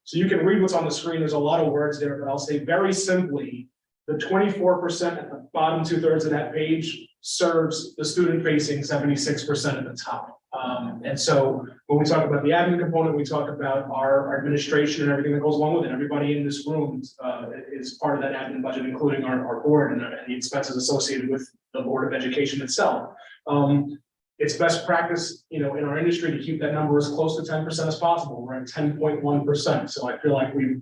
So you can read what's on the screen. There's a lot of words there, but I'll say very simply, the 24% at the bottom 2/3 of that page serves the student-facing 76% at the top. And so when we talk about the admin component, we talk about our administration and everything that goes along with it. Everybody in this room is part of that admin budget, including our board and the expenses associated with the Board of Education itself. It's best practice, you know, in our industry to keep that number as close to 10% as possible. We're at 10.1%. So I feel like we've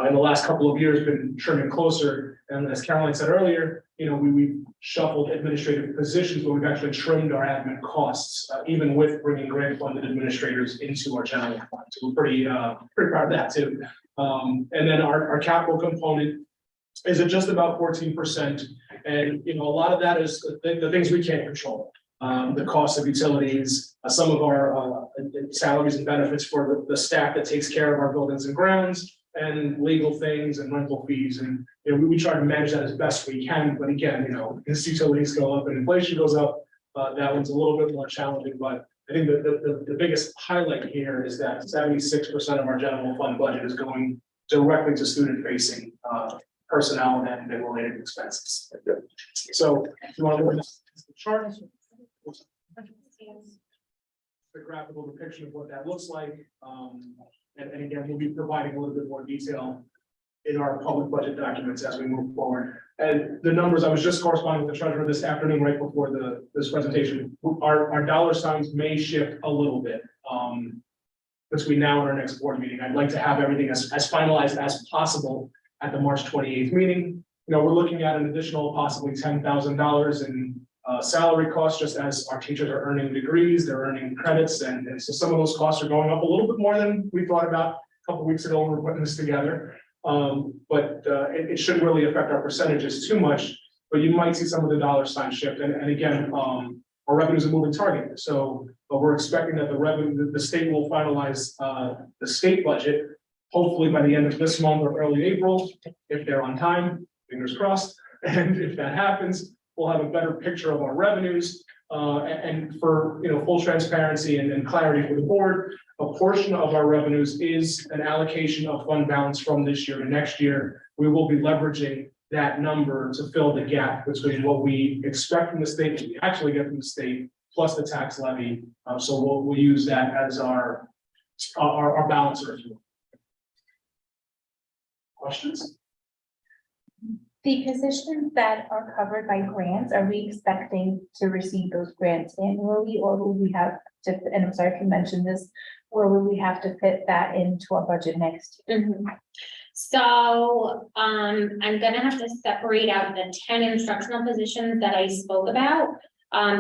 in the last couple of years been trimming closer. And as Caroline said earlier, you know, we shuffled administrative positions, but we've actually trimmed our admin costs, even with bringing grant funded administrators into our general fund. So we're pretty proud of that too. And then our capital component is at just about 14%. And, you know, a lot of that is the things we can't control. The cost of utilities, some of our salaries and benefits for the staff that takes care of our buildings and grounds, and legal things and rental fees. And, you know, we try to manage that as best we can. But again, you know, as utilities go up and inflation goes up, that one's a little bit more challenging. But I think the biggest highlight here is that 76% of our general fund budget is going directly to student-facing personnel and related expenses. So if you want to look at the chart, the graphical depiction of what that looks like. And again, we'll be providing a little bit more detail in our public budget documents as we move forward. And the numbers, I was just corresponding with the treasurer this afternoon, right before this presentation. Our dollar signs may shift a little bit between now and our next board meeting. I'd like to have everything as finalized as possible at the March 28th meeting. You know, we're looking at an additional possibly $10,000 in salary costs, just as our teachers are earning degrees, they're earning credits, and so some of those costs are going up a little bit more than we thought about a couple of weeks ago when we were putting this together. But it shouldn't really affect our percentages too much, but you might see some of the dollar sign shift. And again, our revenue is a moving target. So but we're expecting that the state will finalize the state budget, hopefully by the end of this month or early April, if they're on time, fingers crossed. And if that happens, we'll have a better picture of our revenues. And for, you know, full transparency and clarity for the board, a portion of our revenues is an allocation of fund balance from this year to next year. We will be leveraging that number to fill the gap between what we expect from the state, and we actually get from the state, plus the tax levy. So we'll use that as our balancer. Questions? The positions that are covered by grants, are we expecting to receive those grants annually, or will we have to, and I'm sorry if you mentioned this, or will we have to fit that into our budget next year? So, I'm gonna have to separate out the 10 instructional positions that I spoke about.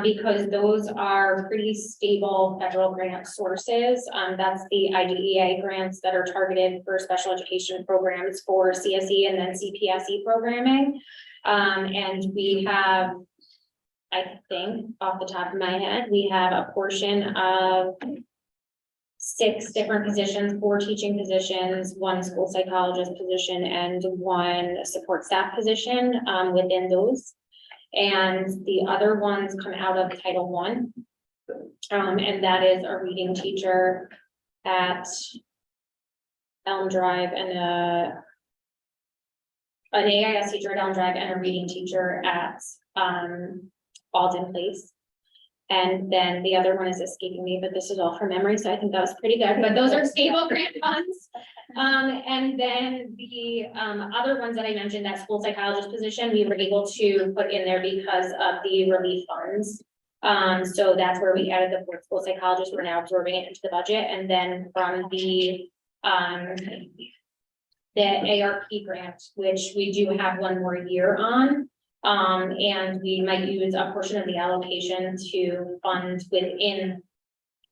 Because those are pretty stable federal grant sources. That's the IDEA grants that are targeted for special education programs for CSE and then CPSE programming. And we have, I think, off the top of my head, we have a portion of 6 different positions, 4 teaching positions, 1 school psychologist position, and 1 support staff position within those. And the other ones come out of Title I. And that is a reading teacher at Elm Drive and an AIS teacher at Elm Drive and a reading teacher at Alden Place. And then the other one is escaping me, but this is all from memory, so I think that was pretty good, but those are stable grant funds. And then the other ones that I mentioned, that school psychologist position, we were able to put in there because of the relief funds. So that's where we added the 4th school psychologist, we're now absorbing it into the budget, and then from the ARP grant, which we do have 1 more year on. And we might use a portion of the allocation to fund within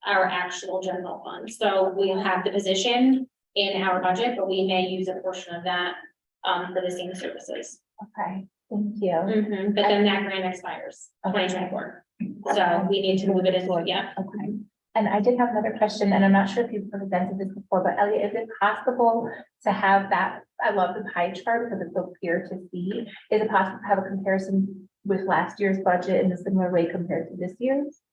our actual general fund. So we'll have the position in our budget, but we may use a portion of that for the same services. Okay, thank you. But then that grant expires 2024. So we need to move it into, yeah. Okay, and I did have another question, and I'm not sure if you've presented this before, but Elliot, is it possible to have that? I love the pie chart because it's so clear to see. Is it possible to have a comparison with last year's budget in a similar way compared to this year's?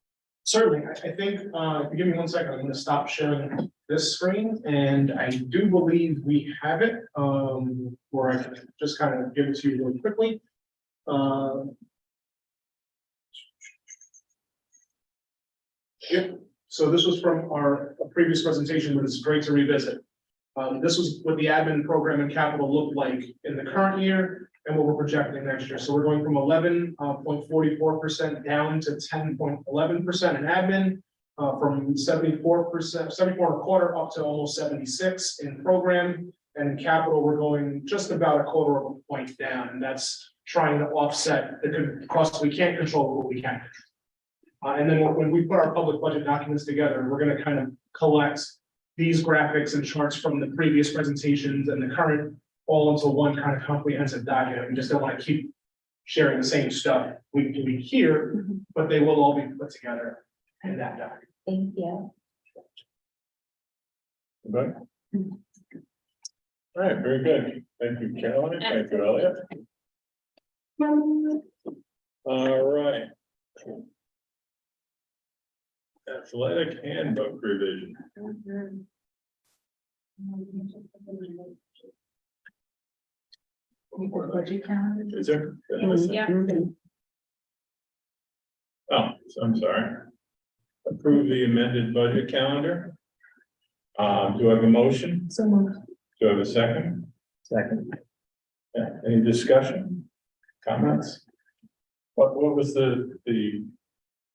Certainly, I think, if you give me 1 second, I'm gonna stop sharing this screen, and I do believe we have it, where I can just kind of give it to you really quickly. Yep, so this was from our previous presentation, but it's great to revisit. This was what the admin program and capital looked like in the current year and what we're projecting next year. So we're going from 11.44% down to 10.11% in admin, from 74%, 74.25 up to almost 76 in program. And in capital, we're going just about a 1/4 point down, and that's trying to offset the costs we can't control, what we can. And then when we put our public budget documents together, we're gonna kind of collect these graphics and charts from the previous presentations and the current all into one kind of comprehensive document. We just don't want to keep sharing the same stuff week to week here, but they will all be put together in that document. Thank you. Good. All right, very good. Thank you, Caroline. Thank you, Elliot. All right. Athletic handbook revision. Is there? Yeah. Oh, so I'm sorry. Approve the amended budget calendar. Do I have a motion? So moved. Do I have a second? Second. Yeah, any discussion? Comments? What was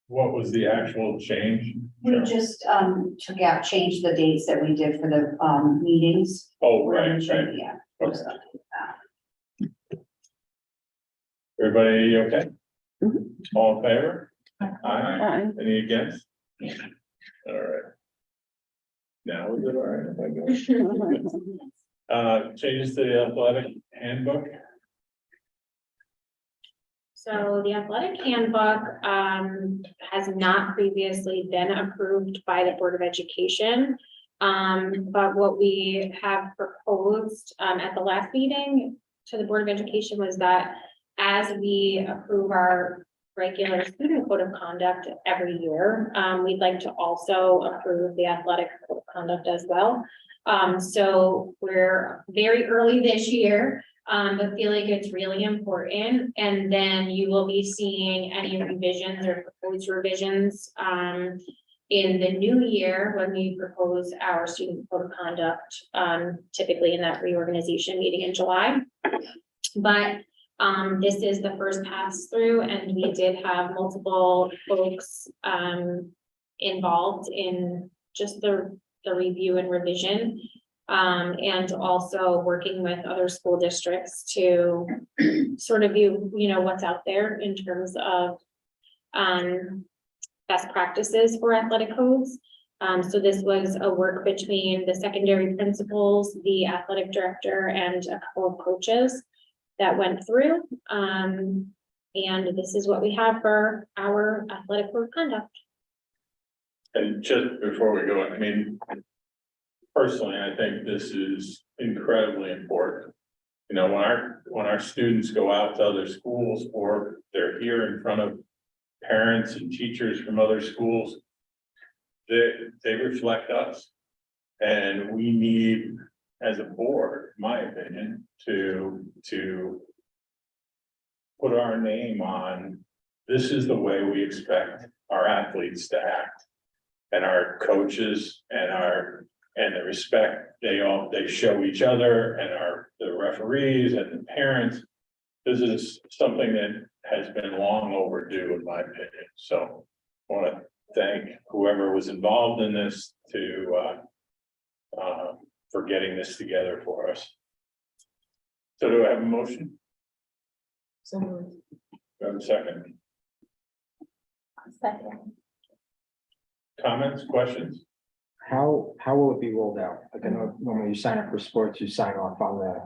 what was the actual change? We just took out, changed the dates that we did for the meetings. Oh, right. Yeah. Okay. Everybody okay? All in favor? Aye. Any against? All right. Now, is it all right if I go? Changes to the athletic handbook. So the athletic handbook has not previously been approved by the Board of Education. But what we have proposed at the last meeting to the Board of Education was that as we approve our regular student code of conduct every year, we'd like to also approve the athletic code of conduct as well. So we're very early this year. But feel like it's really important, and then you will be seeing any revisions or proposed revisions in the new year when we propose our student code of conduct, typically in that reorganization meeting in July. But this is the first pass through, and we did have multiple folks involved in just the review and revision. And also working with other school districts to sort of view, what's out there in terms of best practices for athletic codes. So this was a work between the secondary principals, the athletic director, and a couple of coaches that went through. And this is what we have for our athletic code of conduct. And just before we go, I mean, personally, I think this is incredibly important. You know, when our students go out to other schools or they're here in front of parents and teachers from other schools, they reflect us. And we need, as a board, in my opinion, to put our name on, this is the way we expect our athletes to act. And our coaches and the respect they show each other and the referees and the parents. This is something that has been long overdue, in my opinion. So I want to thank whoever was involved in this for getting this together for us. So do I have a motion? So moved. Do I have a second? Second. Comments, questions? How will it be rolled out? Like I know normally you sign up for sports, you sign off on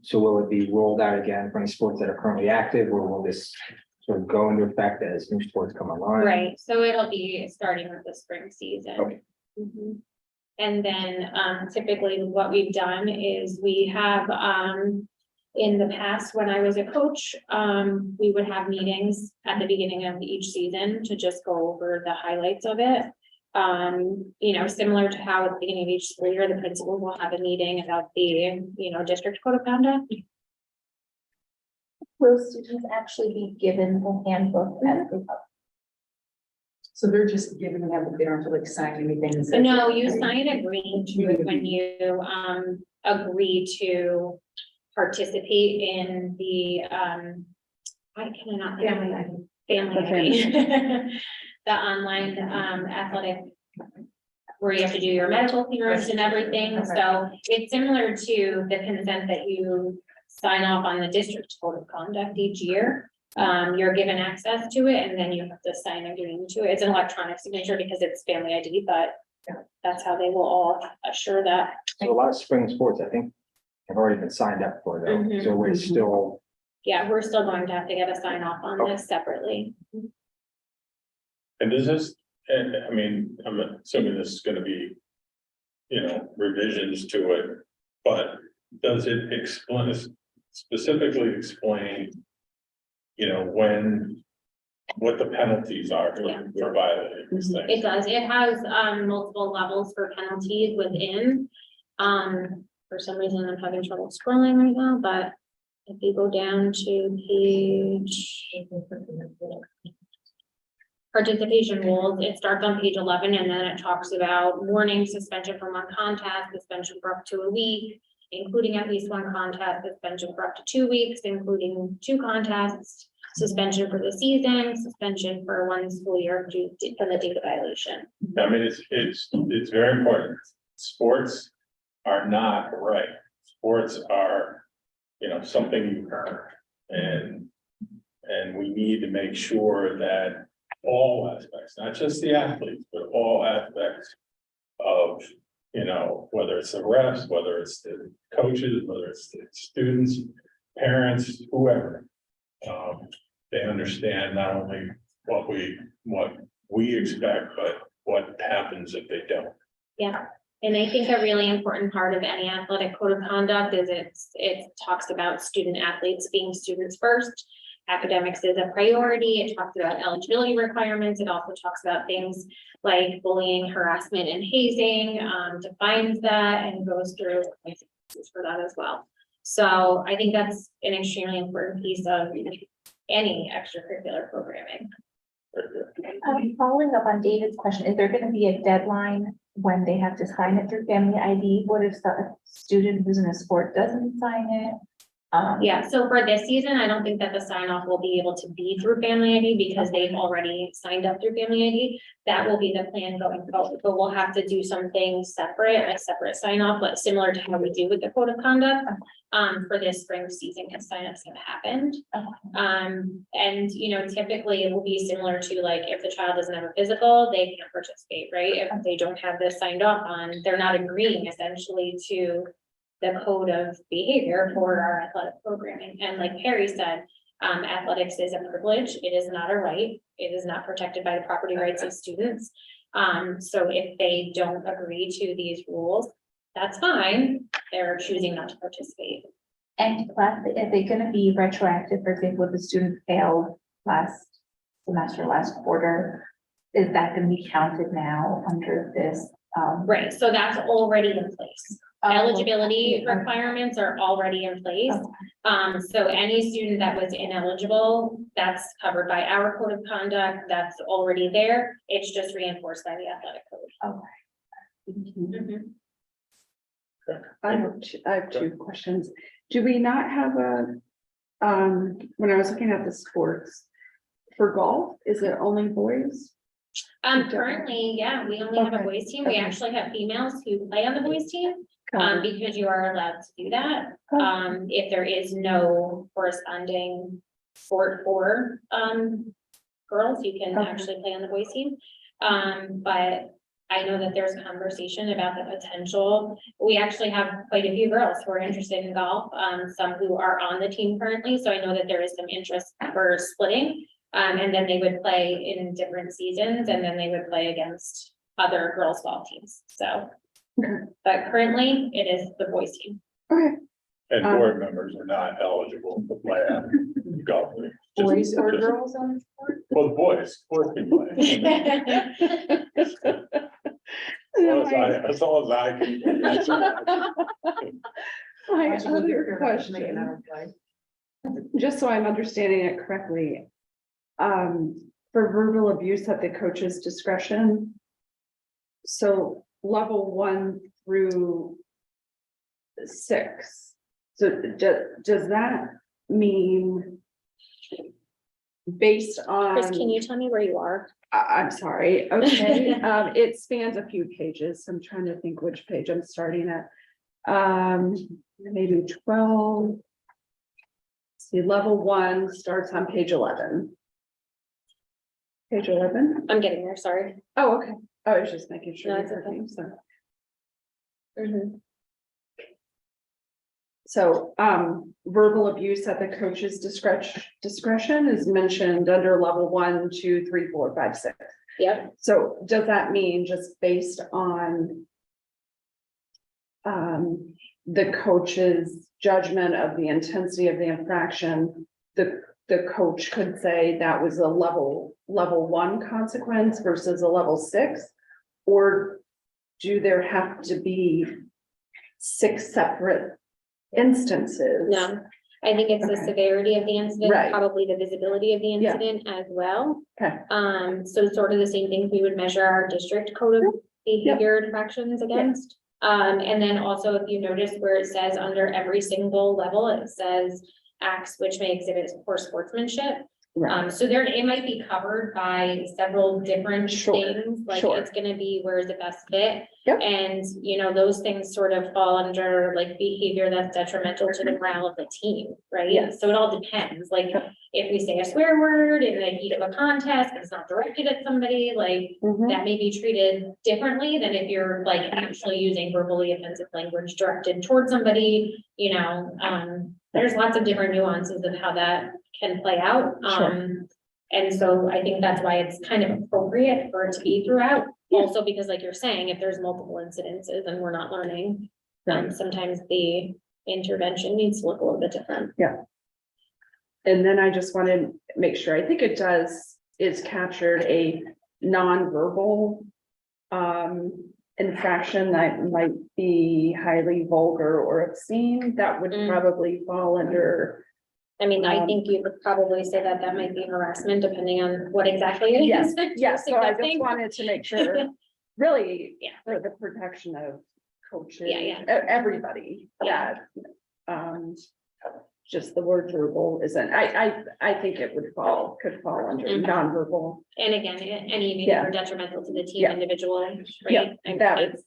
so will it be rolled out again for any sports that are currently active, or will this sort of go into effect as new sports come online? Right, so it'll be starting with the spring season. Okay. Mhm. And then typically what we've done is we have in the past, when I was a coach, we would have meetings at the beginning of each season to just go over the highlights of it. Similar to how at the beginning of each school year, the principal will have a meeting about the, district code of conduct. Will students actually be given the handbook as they So they're just giving them, they don't have to like sign anything. So no, you sign agreeing to it when you agree to participate in the I cannot think of it. Family. The online athletic, where you have to do your medical clearance and everything. So it's similar to the consent that you sign off on the district code of conduct each year. You're given access to it and then you have to sign agreeing to it. It's an electronic signature because it's family ID, but that's how they will all assure that. So a lot of spring sports, I think, have already been signed up for though, Mhm. so we're still, Yeah, we're still going to have to get a sign off on this separately. And does this, and I mean, I'm assuming this is gonna be, revisions to it, but does it specifically explain, what the penalties are for violating this thing? It does, it has multiple levels for penalties within. For some reason, I'm having trouble scrolling right now, but if you go down to page. Participation rules, it starts on page 11 and then it talks about warning, suspension from one contest, suspension for up to a week, including at least one contest, suspension for up to 2 weeks, including 2 contests, suspension for the season, suspension for 1 school year from the date of violation. I mean, it's very important. Sports are not right. Sports are, something you earn. And we need to make sure that all aspects, not just the athletes, but all aspects of, whether it's the refs, whether it's the coaches, whether it's the students, parents, whoever. They understand not only what we expect, but what happens if they don't. Yeah, and I think a really important part of any athletic code of conduct is it talks about student athletes being students first. Academics is a priority. It talks about eligibility requirements. It also talks about things like bullying, harassment, and hazing, defines that and goes through for that as well. So I think that's an extremely important piece of any extracurricular programming. Following up on David's question, is there going to be a deadline when they have to sign it through family ID? What if a student who's in a sport doesn't sign it? Yeah, so for this season, I don't think that the sign off will be able to be through Family ID because they've already signed up through Family ID. That will be the plan going forward, but we'll have to do something separate, a separate sign off, but similar to how we do with the code of conduct. For this spring season, because signups have happened. And you know, typically it will be similar to like if the child doesn't have a physical, they can't participate, right? If they don't have this signed off on, they're not agreeing essentially to the code of behavior for our athletic programming. And like Perry said, athletics is a privilege. It is not a right. It is not protected by the property rights of students. So if they don't agree to these rules, that's fine. They're choosing not to participate. And class, are they gonna be retroactive, for example, if the student failed last semester, last quarter? Is that gonna be counted now under this? Right, so that's already in place. Eligibility okay. requirements are already in place. So any student that was ineligible, that's covered by our code of conduct, that's already there. It's just reinforced by the athletic code. Mhm. I have two questions. Do we not have when I was looking at the sports for golf, is it only boys? Currently, yeah, we only have a Okay, boys team. We okay. actually have females who play on the boys team, because you are allowed to do that. Oh. If there is no corresponding sport for, girls, you can Okay. actually play on the boys team. But I know that there's conversation about the potential. We actually have quite a few girls who are interested in golf, some who are on the team currently, so I know that there is some interest for splitting. And then they would play in different seasons, and then they would play against other girls' golf teams, so. Okay. But currently, it is the boys' team. Okay, And board members are not eligible to play at golf. Just- Boys or just- girls on the sport? Well, boys can play. As long as I can. That's all. my Watching with your other girls make question, another play. just so I'm understanding it correctly. For verbal abuse at the coach's discretion. So level 1 through 6. So does that mean? Based on. Chris, can you tell me where you are? I'm sorry, okay, it spans a few pages, I'm trying to think which page I'm starting at. Maybe 12. See, level 1 starts on page 11. Page 11? I'm getting there, sorry. Oh, okay, I was just making sure. No, you it's heard okay. me, so. Mhm. So, verbal abuse at the coach's discretion is mentioned under level 1, 2, 3, 4, 5, 6. Yep, So does that mean just based on the coach's judgment of the intensity of the infraction, the coach could say that was a level 1 consequence versus a level 6? Or do there have to be 6 separate instances? no, I think it's the Okay. severity of the incident, Right. probably the visibility of the Yeah. incident as well. Okay. So sort of the same things we would measure our district code of behavior infractions against. And then also if you notice where it says under every single level, it says acts which may exhibit poor sportsmanship. Right. So there, it might be covered by several different Sure, things, like sure. it's gonna be where's the best fit. Yep. And, you know, those things sort of fall under like behavior that's detrimental to the morale of the team, right? Yes. So it all depends, like, if we say a swear word in the heat of a contest, and it's not directed at somebody, like, Mhm. that may be treated differently than if you're like actually using verbally offensive language directed towards somebody, you know, there's lots of different nuances of how that can play out. And so I think that's why it's kind of appropriate for it to be throughout. Also, because like you're saying, if there's multiple incidences and we're not learning, Right. sometimes the intervention needs to look a little bit different. And then I just want to make sure, I think it is captured a nonverbal infraction that might be highly vulgar or obscene, that would Mm. probably fall under. I mean, I think you could probably say that that might be harassment depending on what exactly it is. Yes, that you're yes, so I just suggesting. wanted to make sure, really, Yeah. for the protection of coaches. Yeah, yeah. Everybody, Yeah. that, just the word verbal isn't, I think it could fall under Mhm. nonverbal. And again, any meetings Yeah. are detrimental to the team Yeah. individually, Yeah, right? And that it's- is,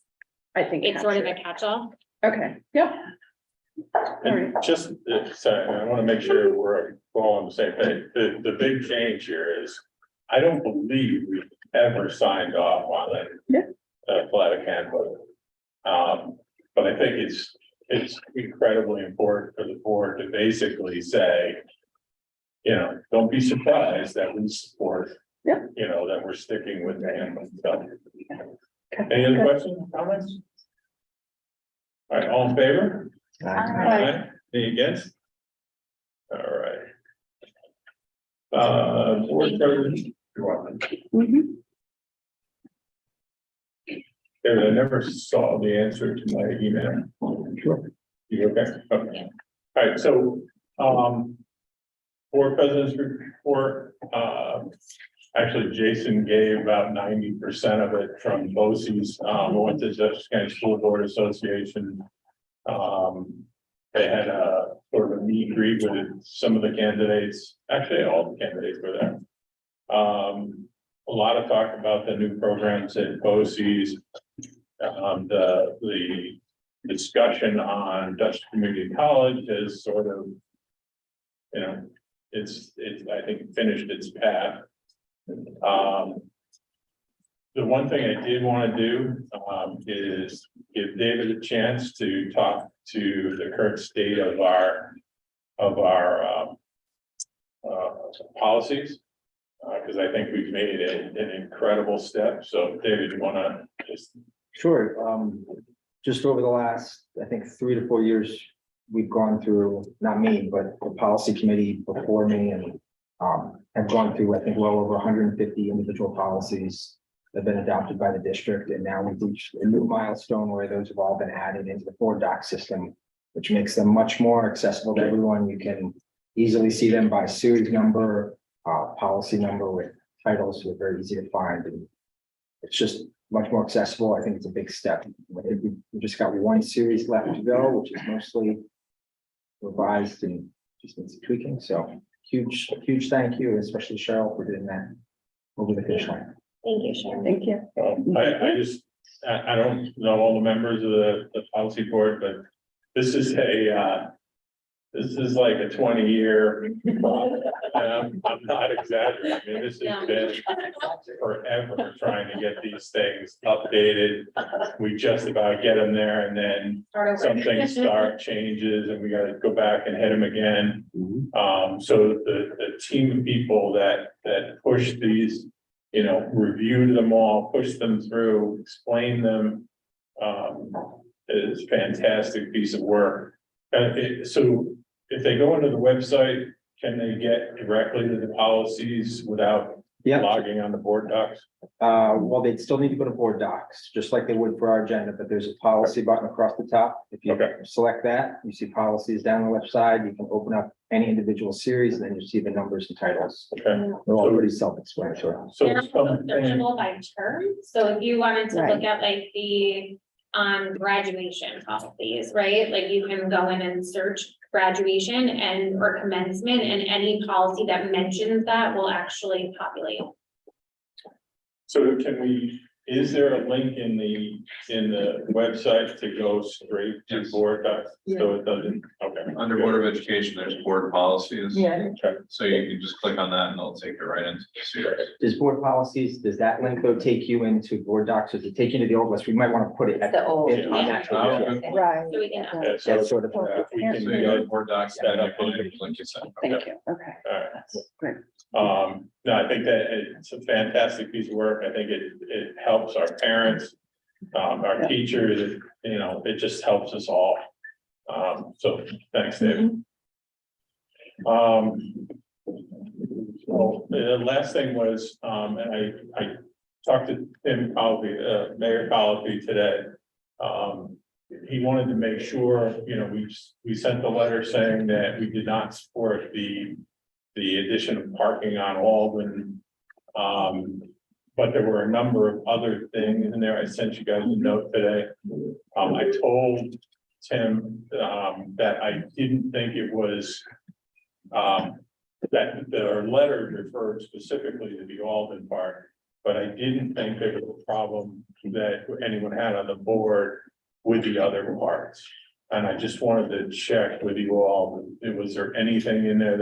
I think. It's sort of a accurate. catch-all. Okay, yep. All right. And just, sorry, I want to make sure we're all on the same page. The big change here is, I don't believe we've ever signed off on it. Yeah. Athletic handbook. But I think it's incredibly important for the board to basically say, you know, don't be surprised that we support. Yeah. You know, that we're sticking with the handbook. So, Okay, any other good. questions, comments? All right, all in favor? Aye. Any against? All right. Board president. You're welcome. Mhm. David, I never saw the answer to my email. Sure. You okay? Okay. All right, so, board president's report, actually Jason gave about 90% of it from BOCES. We went to Dutchess County School Board Association. They had a sort of a meet and greet with some of the candidates, actually all the candidates were there. A lot of talk about the new programs at BOCES. The discussion on Dutch Community College is sort of, you know, it's, I think, finished its path. The one thing I did want to do, is give David a chance to talk to the current state of our policies. Because I think we've made an incredible step. So David, you want to just. Sure, just over the last, I think, 3 to 4 years, we've gone through, not me, but the policy committee before me and have gone through, I think, well over 150 individual policies that have been adopted by the district, and now we've reached a new milestone where those have all been added into the board doc system, which makes them much more accessible to everyone. You can easily see them by series number, policy number with titles, so they're very easy to find, and it's just much more accessible. I think it's a big step. I think we just got one series left to go, which is mostly revised and just needs some tweaking. So huge thank you, especially Cheryl, for doing that over the finish line. Thank you, Sharon. Thank you. I just, I don't know all the members of the policy board, but this is this is like a 20-year. I'm not exaggerating. I mean, this has been forever trying to get these things updated. We just about get them there, and then some things changes and we got to go back and hit them again. So the team of people that push these, you know, reviewed them all, pushed them through, explained them, is a fantastic piece of work. So if they go into the website, can they get directly to the policies without Yeah, logging on the board docs? well, they'd still need to go to board docs, just like they would for our agenda, but there's a policy button across the top. If you Okay. select that, you see policies down the left side, you can open up any individual series, and then you see the numbers and titles. Okay, They're all pretty self-explanatory. so They're also something, searchable by term, so if you wanted to look Right. at like the graduation policies, right? Like you can go in and search graduation and or commencement, and any policy that mentions that will actually populate. so can we, is there a link in the website to go straight to Yes. board docs? So it doesn't, okay. Under Board of Education, there's board policies. Yeah. So you can just click on that and it'll take you right into the series. Does board policies, does that link though take you into board docs? Or does it take you to the old list? We might want to put it at The old. on that. Yeah. Right. So we can, Yeah, so That's sort of, we can So you go go to board docs, Set then up you click link you sent. Thank you. Okay. all right. Great. No, I think that it's a fantastic piece of work. I think it helps our parents, our Yeah. teachers, you know, it just helps us all. So thanks, David. Well, the last thing was, and I talked to Tim Colby, Mayor Colby today. He wanted to make sure, you know, we sent the letter saying that we did not support the addition of parking on Alden. But there were a number of other things in there. I sent you guys a note today. I told Tim, that I didn't think it was, that the letter referred specifically to the Alden part, but I didn't think there was a problem that anyone had on the board with the other parts. And I just wanted to check with you all, was there anything in there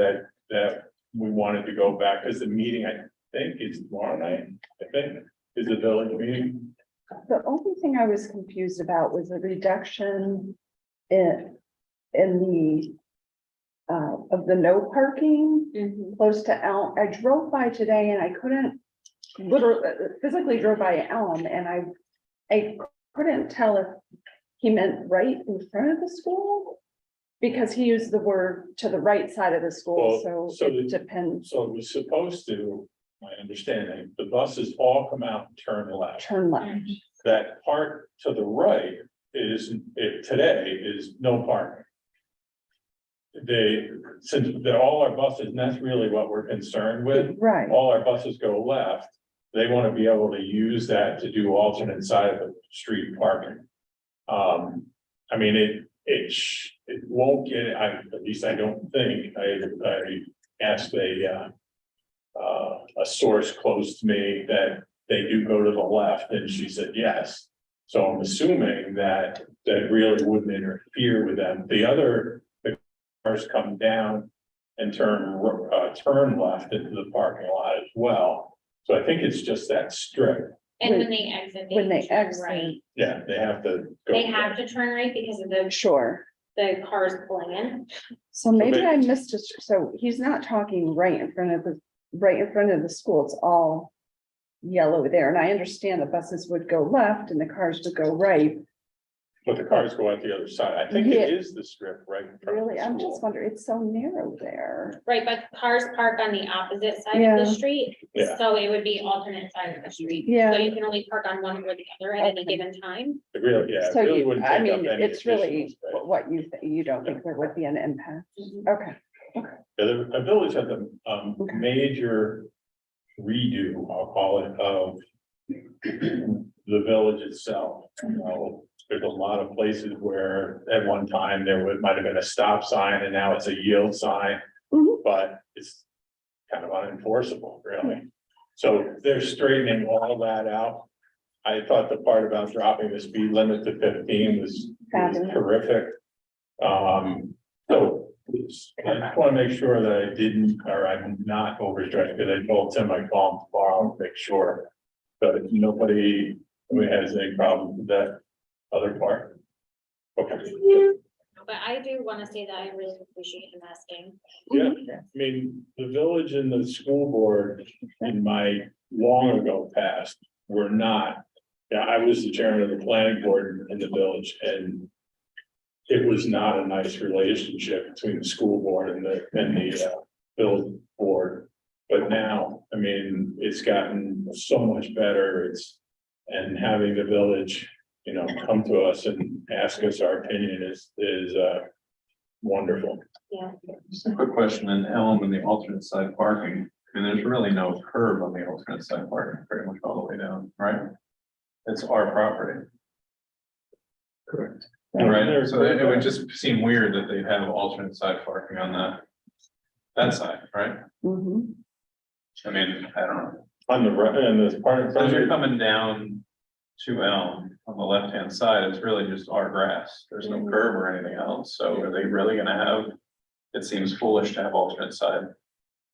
that we wanted to go back, because the meeting, I think, is tomorrow night, I think, is the village meeting. The only thing I was confused about was a reduction in the of the no parking close to Elm. I drove by today and I couldn't literally physically drove by Elm and I couldn't tell if he meant right in front of the school because he used the word to the right side of the school, so it depends. So it was supposed to, my understanding, the buses all come out and turn left. Turn left. That part to the right today is no parking. Since they're all our buses, and that's really what we're concerned with, Right. all our buses go left. They want to be able to use that to do alternate side of the street parking. I mean, it won't get, at least I don't think, I asked a source close to me that they do go to the left, and she said yes. So I'm assuming that really wouldn't interfere with them. The cars come down and turn left into the parking lot as well. So I think it's just that strip. And when they exit. When they turn exit. right. Yeah, they have to go. They have to turn right because of the Sure. cars pulling in. So maybe they- I missed it. So he's not talking right in front of the school. It's all yellow there. And I understand the buses would go left and the cars would go right. But the cars go out the other side. I think Yeah. it is the strip right in front of Really, the I'm school. just wondering, it's so narrow there. Right, but cars park on the opposite side of Yeah. the street, Yeah. so it would be alternate side of the street. Yeah. So you can only park on one or the other at any Okay. given time. It really, yeah. it So really you, wouldn't I take up mean, any it's really additional space. what you think, you don't think there would be an impact. Okay. Yeah, the village had the Okay. major redo, I'll call it, of the village itself. You know, there's a lot of places where at one time might have been a stop sign and now it's a yield sign. Mhm. But it's kind of unenforceable, really. So they're straightening all that out. I thought the part about dropping the speed limit to 15 was Fabulous. terrific. So I just want to make sure that I didn't, or I'm not overstretched, because I told Tim I'd call him tomorrow and make sure. But if nobody has any problem with that other part. Okay, But I do wanna say that I really appreciate him asking. yeah, I mean, the village and the school board in my long ago past were not. Yeah, I was the chairman of the planning board in the village, and it was not a nice relationship between the school board and the village board. But now, I mean, it's gotten so much better. And having the village, you know, come to us and ask us our opinion is wonderful. Yeah. Just a quick question, in Elm and the alternate side parking, I mean, there's really no curb on the alternate side parking, pretty much all the way down, right? It's our property. Correct. Right, so it would just seem weird that they'd have alternate side parking on that side, right? Mhm. I mean, I don't know. On the right, and this part. So as you're coming down to Elm on the left-hand side, it's really just our grass. There's no curb or anything else. So are they really gonna have? It seems foolish to have alternate side.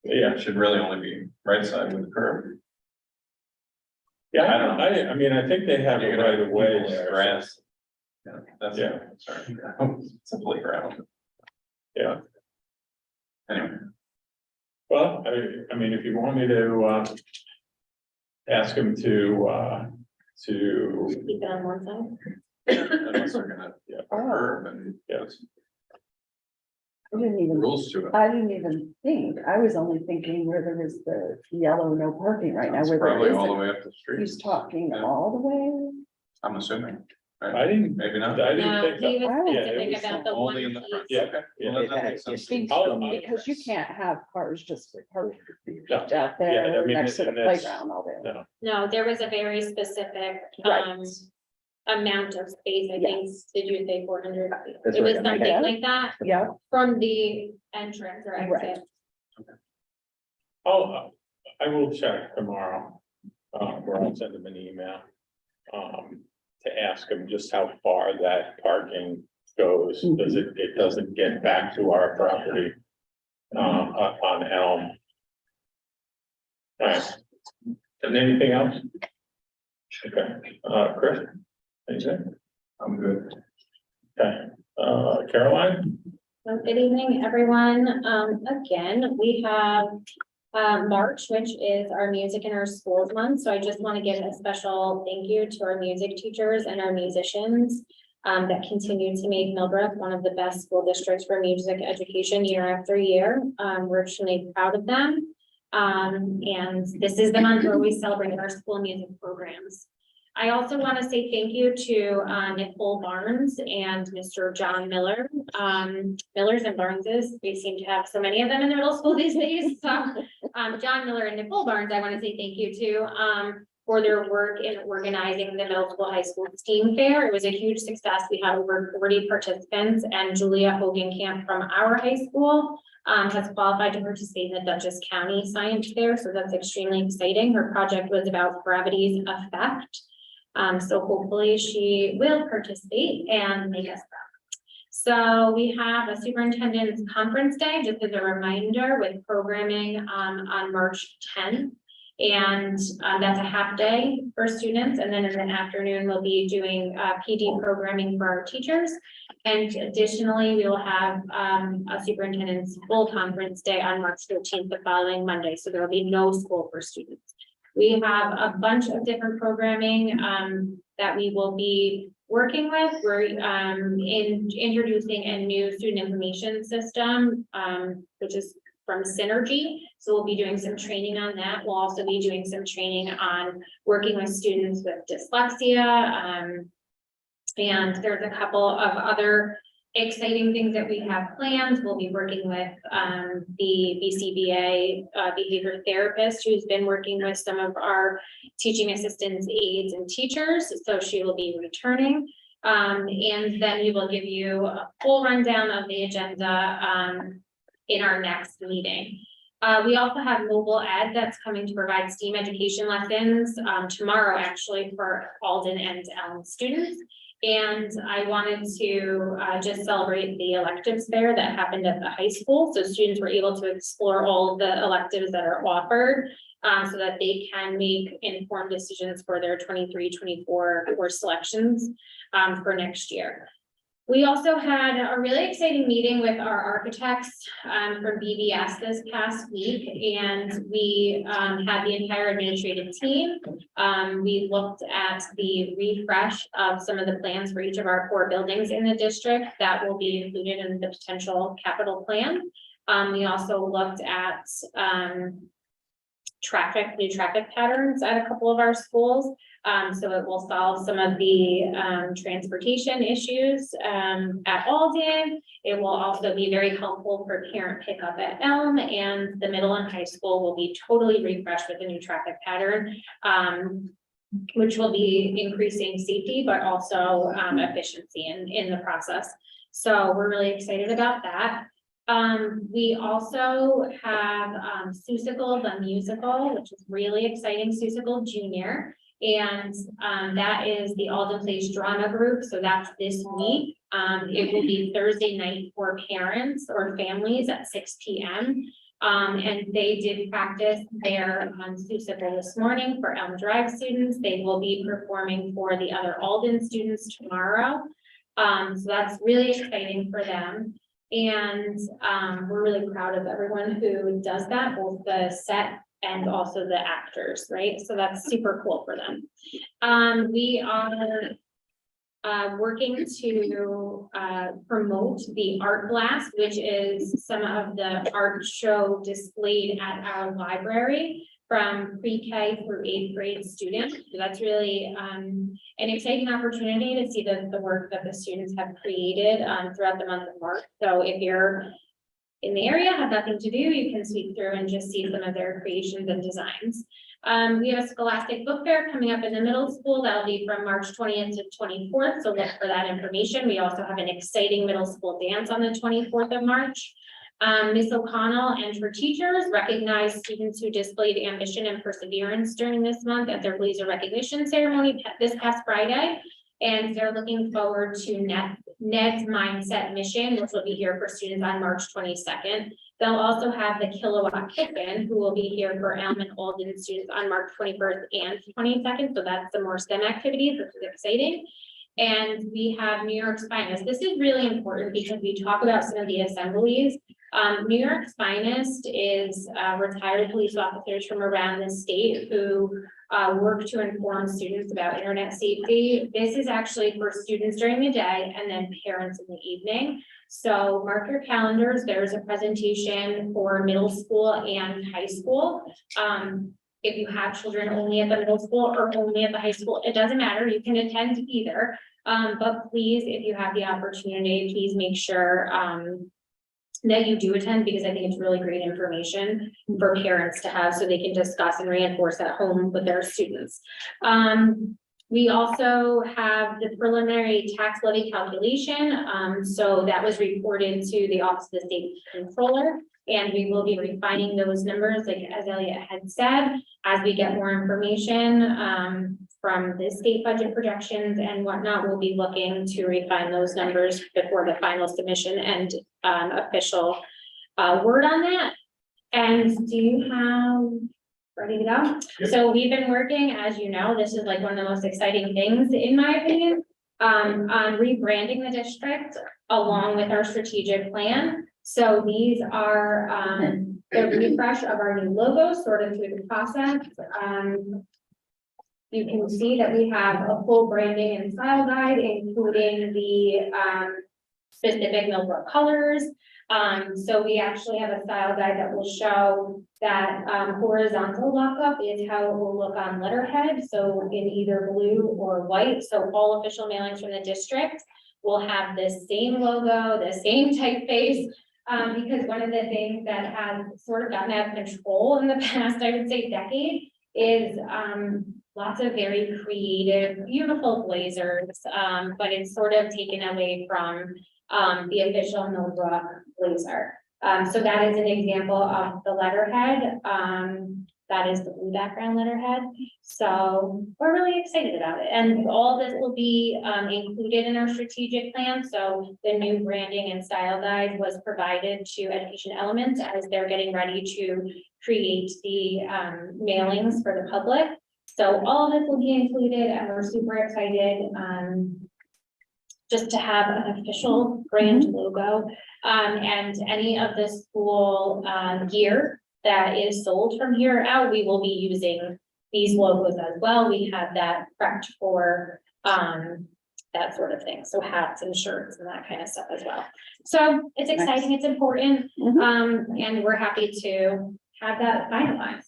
Yeah, It should really only be right side with the curb. yeah, I don't know. I mean, I think they have You're it gonna right have away people's there. grass. Yeah, that's Yeah. a concern. It's a playground. Yeah. Anyway, Well, I mean, if you want me to, ask him to, Keep it on one side. unless they're gonna, curb and, yes, I didn't even, rules to it. I didn't even think, I was only thinking where there was the yellow no parking right now, It's where probably there all the isn't. way up the street. He's talking Yeah. all the way. I'm assuming. right? I didn't, Maybe not. I didn't No, think he so. was Yeah, it specific was about the one Only in the front. piece. Yeah, Okay. yeah. Well, that It makes sense. speaks I'll- to I'll- me. Because you can't have cars just parked No, out yeah, I there mean, next to the and that's- playground all day. no. No, there was a very specific, Right. amount of space, I think, did you say 400? That's It was right, in my something head. like that Yeah, from the entrance or Right. exit. I will check tomorrow, or I'll send them an email. To ask them just how far that parking goes, does it doesn't get back to our property. Up on Elm. Alright. And anything else? Okay, Chris? Anything? I'm good. Okay, Caroline? So good evening, everyone. Again, we have March, which is our Music in Our Schools month. So I just want to give a special thank you to our music teachers and our musicians that continue to make Millbrook one of the best school districts for music education year after year. We're extremely proud of them. And this is the month where we celebrate our school music programs. I also want to say thank you to Nicole Barnes and Mr. John Miller. Millers and Barneses, we seem to have so many of them in the middle school these days. So John Miller and Nicole Barnes, I want to say thank you to for their work in organizing the middle school high school STEAM fair. It was a huge success. We had over 40 participants, and Julia Hogenkamp from our high school has qualified to participate in the Dutchess County Science Fair. So that's extremely exciting. Her project was about gravity's effect. So hopefully she will participate and make us proud. So we have a superintendent's conference day, just as a reminder, with programming on March 10th. And that's a half day for students. And then in the afternoon, we'll be doing PD programming for our teachers. And additionally, we will have a superintendent's full conference day on March 13th, the following Monday. So there will be no school for students. We have a bunch of different programming that we will be working with. We're introducing a new student information system, which is from Synergy. So we'll be doing some training on that. We'll also be doing some training on working with students with dyslexia. And there's a couple of other exciting things that we have planned. We'll be working with the BCBA behavior therapist who's been working with some of our teaching assistants, aides, and teachers. So she will be returning. And then we will give you a full rundown of the agenda in our next meeting. We also have mobile ed that's coming to provide STEAM education lessons tomorrow, actually, for Alden and Elm students. And I wanted to just celebrate the electives fair that happened at the high school. So students were able to explore all of the electives that are offered so that they can make informed decisions for their 23-24 course selections for next year. We also had a really exciting meeting with our architects from BBS this past week, and we had the entire administrative team. We looked at the refresh of some of the plans for each of our core buildings in the district that will be included in the potential capital plan. We also looked at new traffic patterns at a couple of our schools. So it will solve some of the transportation issues at Alden. It will also be very helpful for parent pickup at Elm, and the middle and high school will be totally refreshed with a new traffic pattern, which will be increasing safety, but also efficiency in the process. So we're really excited about that. We also have Seussical the Musical, which is really exciting, Seussical Junior. And that is the Alden Place Drama Group. So that's this week. It will be Thursday night for parents or families at 6 p.m. And they did practice their Seussical this morning for Elm Drive students. They will be performing for the other Alden students tomorrow. So that's really exciting for them. And we're really proud of everyone who does that, both the set and also the actors, right? So that's super cool for them. We are working to promote the Art Blast, which is some of the art show displayed at our library from pre-K through 8th grade students. So that's really an exciting opportunity to see the work that the students have created throughout the month of March. So if you're in the area have nothing to do, you can sweep through and just see some of their creations and designs. We have a Scholastic Book Fair coming up in the middle school. That'll be from March 20th to 24th, so look for that information. We also have an exciting middle school dance on the 24th of March. Ms. O'Connell and her teachers recognize students who displayed ambition and perseverance during this month at their Blazer recognition ceremony this past Friday. And they're looking forward to Ned's Mindset Mission, which will be here for students on March 22nd. They'll also have the Kilowatt Kitchen, who will be here for Elm and Alden students on March 21st and 22nd. So that's some more STEM activities, which is exciting. And we have New York's Finest. This is really important because we talk about some of the assemblies. New York's Finest is retired police officers from around the state who work to inform students about internet safety. This is actually for students during the day and then parents in the evening. So mark your calendars. There's a presentation for middle school and high school. If you have children only at the middle school or only at the high school, it doesn't matter. You can attend either. But please, if you have the opportunity, please make sure that you do attend, because I think it's really great information for parents to have so they can discuss and reinforce at home with their students. We also have the preliminary tax levy calculation. So that was reported to the Office of the State Controller, and we will be refining those numbers, like as Elliot had said, as we get more information from the state budget projections and whatnot. We'll be looking to refine those numbers before the final submission and official word on that. And do you have ready to go? Yep. So we've been working, as you know, this is like one of the most exciting things in my opinion, on rebranding the district along with our strategic plan. So these are the refresh of our new logo, sort of through the process. You can see that we have a full branding and style guide, including the specific Millbrook colors. So we actually have a style guide that will show that horizontal lockup is how it will look on letterhead. So in either blue or white. So all official mailings from the district will have the same logo, the same typeface. Because one of the things that has sort of gotten out of control in the past, I would say decade, is lots of very creative, beautiful blazers, but it's sort of taken away from the official Millbrook blazer. So that is an example of the letterhead. That is the blue background letterhead. So we're really excited about it. And all this will be included in our strategic plan. So the new branding and style guide was provided to Education Elements as they're getting ready to create the mailings for the public. So all of this will be included, and we're super excited just to have an official brand logo. And any of the school gear that is sold from here out, we will be using these logos as well. We have that prepped for that sort of thing. So hats and shirts and that kind of stuff as well. So it's exciting, it's important, and we're happy to have that finalized.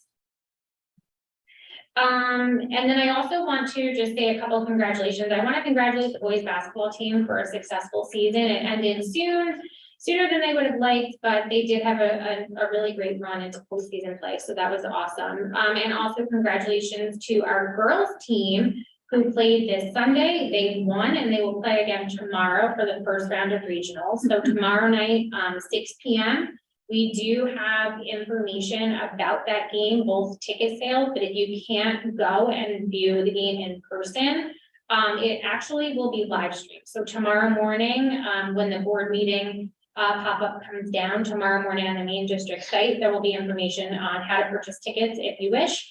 And then I also want to just say a couple of congratulations. I want to congratulate the boys basketball team for a successful season. It ended sooner than they would have liked, but they did have a really great run into postseason play. So that was awesome. And also congratulations to our girls team who played this Sunday. They won, and they will play again tomorrow for the first round of regionals. So tomorrow night, 6 p.m. We do have information about that game, both ticket sales, but if you can't go and view the game in person, it actually will be live streamed. So tomorrow morning, when the board meeting pop-up comes down tomorrow morning on the main district site, there will be information on how to purchase tickets if you wish.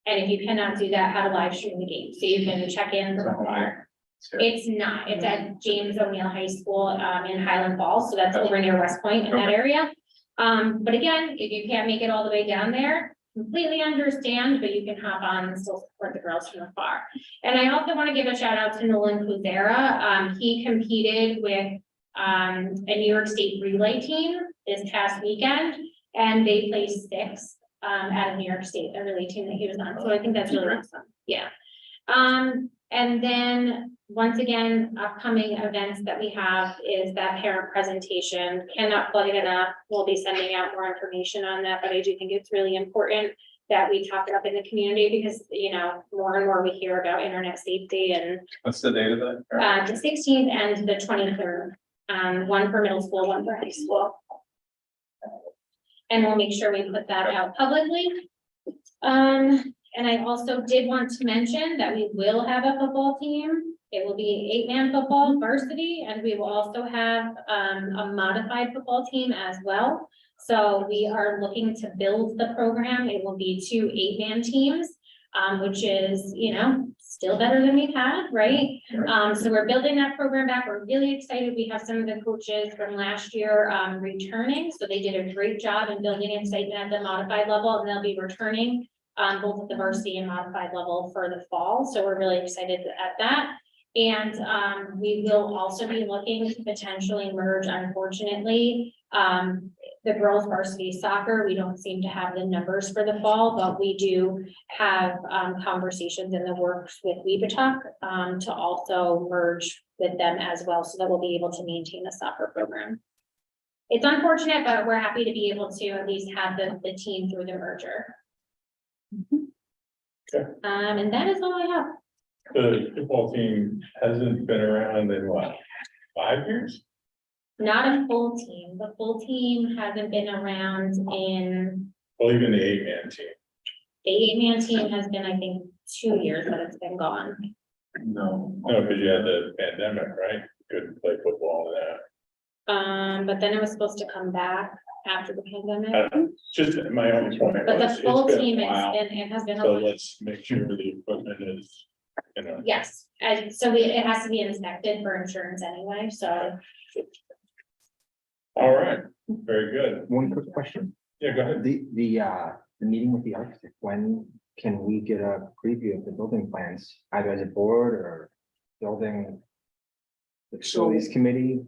And if you cannot do that, how to live stream the game. So you can check in from afar. It's not, it's at James O'Neill High School in Highland Falls. So that's over near West Point in that area. But again, if you can't make it all the way down there, completely understand, but you can hop on and still support the girls from afar. And I also want to give a shout out to Nolan Kuzera. He competed with a New York State relay team this past weekend, and they placed 6th out of New York State, a relay team that he was on. So I think that's really awesome. Yeah. And then, once again, upcoming events that we have is that parent presentation. Cannot plug it enough. We'll be sending out more information on that, but I do think it's really important that we talk it up in the community because, you know, more and more we hear about internet safety and What's the date of that? the 16th and the 23rd. One for middle school, one for high school. And we'll make sure we put that out publicly. And I also did want to mention that we will have a football team. It will be 8-man football varsity, and we will also have a modified football team as well. So we are looking to build the program. It will be 2 8-man teams, which is, you know, still better than we've had, right? So we're building that program back. We're really excited. We have some of the coaches from last year returning. So they did a great job in building excitement at the modified level, and they'll be returning both at the varsity and modified level for the fall. So we're really excited at that. And we will also be looking to potentially merge, unfortunately, the girls varsity soccer. We don't seem to have the numbers for the fall, but we do have conversations in the works with Weebitalk to also merge with them as well, so that we'll be able to maintain the soccer program. It's unfortunate, but we're happy to be able to at least have the team through the merger. Okay. And that is all I have. The football team hasn't been around in what, 5 years? Not a full team. The full team hasn't been around in, Well, even the 8-man team. the 8-man team has been, I think, 2 years that it's been gone. No. No, because you had the pandemic, right? Couldn't play football and that. But then it was supposed to come back after the pandemic. Just my only point. But the was, full it's been a team, while, it has been a So while. let's make sure the equipment is, you know. Yes, and so it has to be inspected for insurance anyway, so. All right, very good. One quick question. Yeah, go ahead. The meeting with the architect, when can we get a preview of the building plans, either as a board or building? The facilities committee?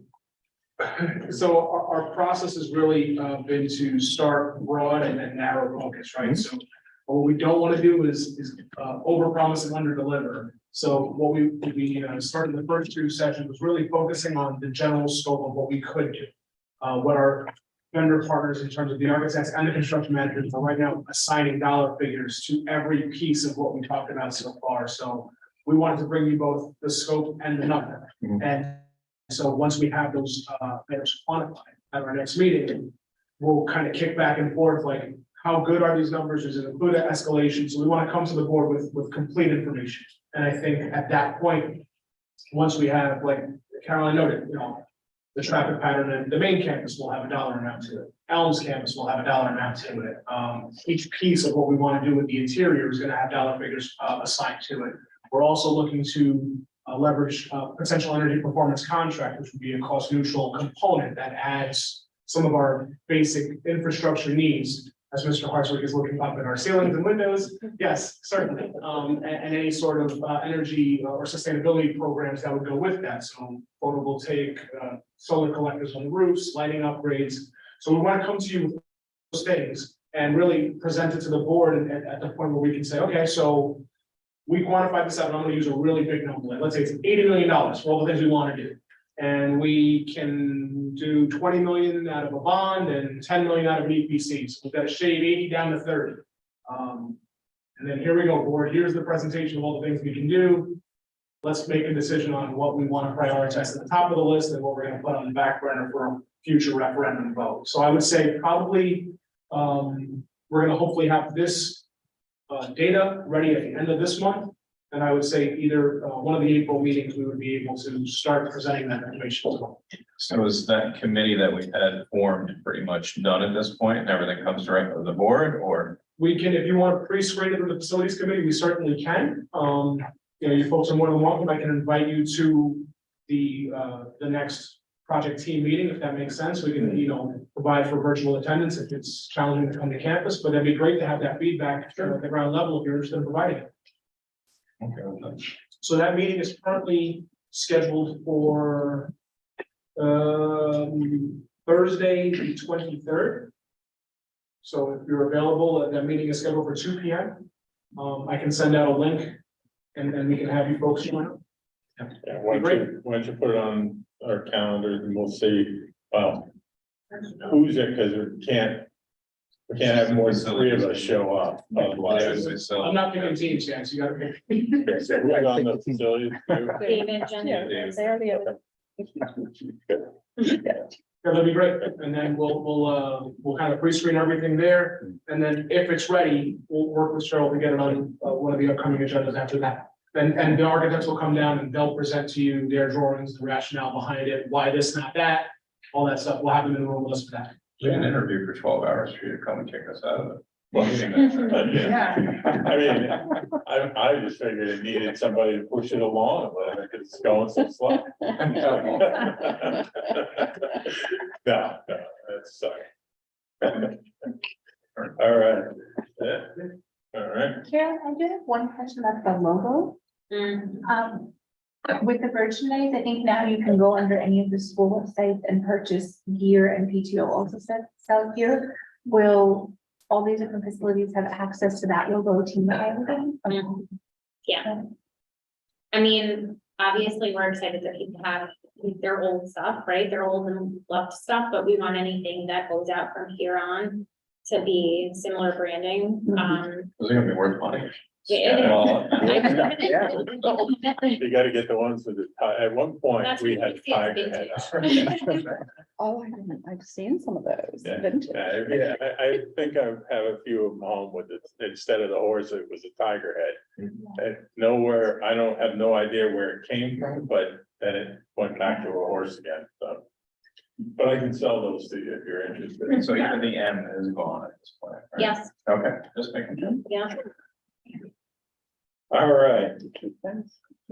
So our process has really been to start broad and then narrow focus, right? So what we don't want to do is overpromise and underdeliver. So what we started the first 2 sessions was really focusing on the general scope of what we could do. What our vendor partners in terms of the architects and the construction managers are right now assigning dollar figures to every piece of what we talked about so far. So we wanted to bring you both the scope and the number. And so once we have those items quantified at our next meeting, we'll kind of kick back and forth, like, how good are these numbers? Does it include an escalation? So we want to come to the board with complete information. And I think at that point, once we have, like Caroline noted, you know, the traffic pattern and the main campus will have a dollar amount to it. Elms campus will have a dollar amount to it. Each piece of what we want to do with the interior is going to have dollar figures assigned to it. We're also looking to leverage potential energy performance contract, which would be a cost neutral component that adds some of our basic infrastructure needs. As Mr. Hartswick is looking up at our ceilings and windows, yes, certainly. And any sort of energy or sustainability programs that would go with that. So photovoltaic, solar collectors on the roofs, lighting upgrades. So we want to come to you with those things and really present it to the board at the point where we can say, okay, so we quantified this out, and I'm going to use a really big number. Let's say it's $80 million for all the things we want to do. And we can do 20 million out of a bond and 10 million out of an EPC. So we've got to shave 80 down to 30. And then here we go, board. Here's the presentation of all the things we can do. Let's make a decision on what we want to prioritize at the top of the list and what we're going to put on the back burner for a future referendum vote. So I would say probably we're going to hopefully have this data ready at the end of this month. And I would say either one of the April meetings, we would be able to start presenting that information as well. So is that committee that we had formed pretty much done at this point and everything comes directly to the board, or? We can, if you want to pre-screen it with the facilities committee, we certainly can. You know, you folks are more than welcome. I can invite you to the next project team meeting, if that makes sense. We can, you know, provide for virtual attendance if it's challenging to come to campus, but it'd be great to have that feedback at the ground level if you're interested in providing it. Okay. So that meeting is currently scheduled for Thursday, the 23rd. So if you're available, that meeting is scheduled for 2 p.m. I can send out a link and we can have you folks join up. Yeah, why don't you put it on our calendar and we'll see, well, who's it, because we can't have more than three of us show up, otherwise. I'm not picking teams, guys, you gotta pick. Okay, so who's on the facilities? David, Jen. They already have. Yeah, that'd be great, and then we'll kind of pre-screen everything there, and then if it's ready, we'll work with Cheryl to get it on one of the upcoming agendas after that. And the architects will come down and they'll present to you their drawings, the rationale behind it, why this, not that, all that stuff, we'll have them in the room with us for that. We can interview for 12 hours for you to come and kick us out of it. Yeah. I mean, I just figured it needed somebody to push it along a little bit, because it's going so slow. No, that's sorry. All right. Yeah. All right. Carol, I do have one question about the logo. With the virtual days, I think now you can go under any of the school websites and purchase gear, and PTO also sell gear. Will all these different facilities have access to that logo team and everything? Yeah. I mean, obviously, we're excited that people have their old stuff, right? Their old and left stuff, but we want anything that goes out from here on to be similar branding. Is it gonna be worth money? Yeah. You gotta get the ones with the, at one point, That's we what had makes it tiger vintage. head. Oh, I didn't, I've seen some of those. Yeah, Vintage. yeah, I think I have a few of them home with it, instead of the horse, it was a tiger head. And nowhere, I don't have no idea where it came from, but then it went back to a horse again, so. But I can sell those to you if you're interested. So even the M is gone at this point, right? Yes, Okay, just making sure. yeah. All right.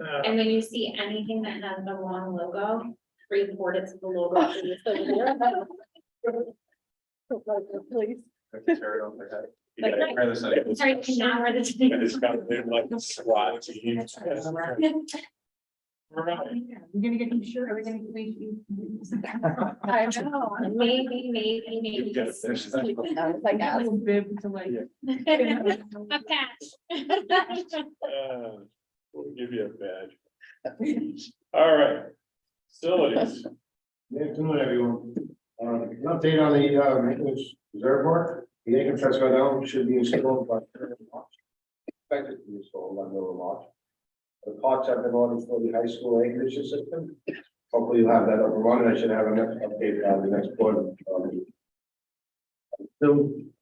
And when you see anything that has the wrong logo, report it to the logo. Please. Tear it off their head. You gotta wear this, like, Sorry, now we're the. it's got to be like a SWAT team. We're gonna get you sure, we're gonna make you. I know. Maybe. You get it. Like, A little bib to like. A patch. We'll give you a badge. All right. Facilities. Good afternoon, everyone. An update on the maintenance reserve work. The Aiken Fence down should be installed by third of March. Expected to be installed by middle of March. The parts have been ordered for the high school air conditioning system. Hopefully you'll have that up and running. I should have a next update on the next quarter. Still,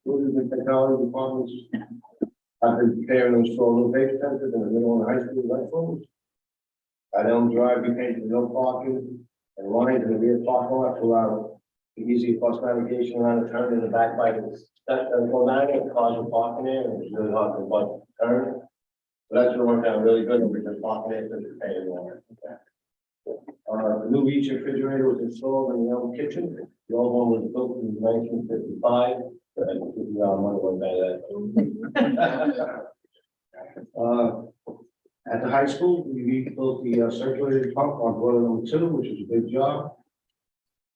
moving the technology departments. I've been preparing to install new vape fences in the middle of the high school electrons. At Elm Drive, we painted no parking and lines in the rear parking lot to allow the easy bus navigation around the turn in the back by the step and go down and cars are parking there, and it's really hard to bus turn. So that's gonna work out really good, and we're just parking it and just paying more. The new Reach refrigerator was installed in the old kitchen. The old one was built in 1955. At the high school, we rebuilt the circulating pump on boiler number 2, which is a big job.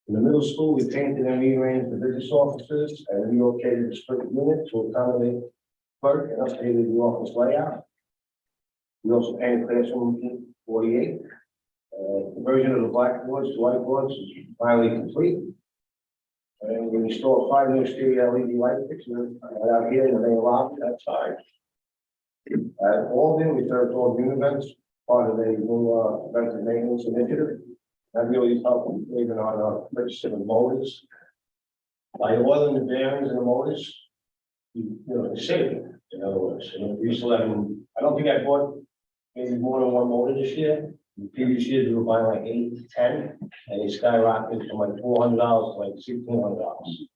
In the middle school, we painted and rearranged the business offices and relocated the split unit to accommodate clerk and updated the office layout. We also painted classroom 48. Conversion of the blackboards to whiteboards is finally complete. And we installed 5 new stereo LED light fixtures out here in the main lobby outside. At Alden, we served all the events, part of a new preventive maintenance initiative. That really helped even on our purchasing of motors. By oiling the bearings in the motors, you know, save it, in other words. You know, we used to let them, I don't think I bought maybe more than one motor this year. The previous years, we were buying like 8 to 10, and they skyrocketed from like $400 to like $1,600.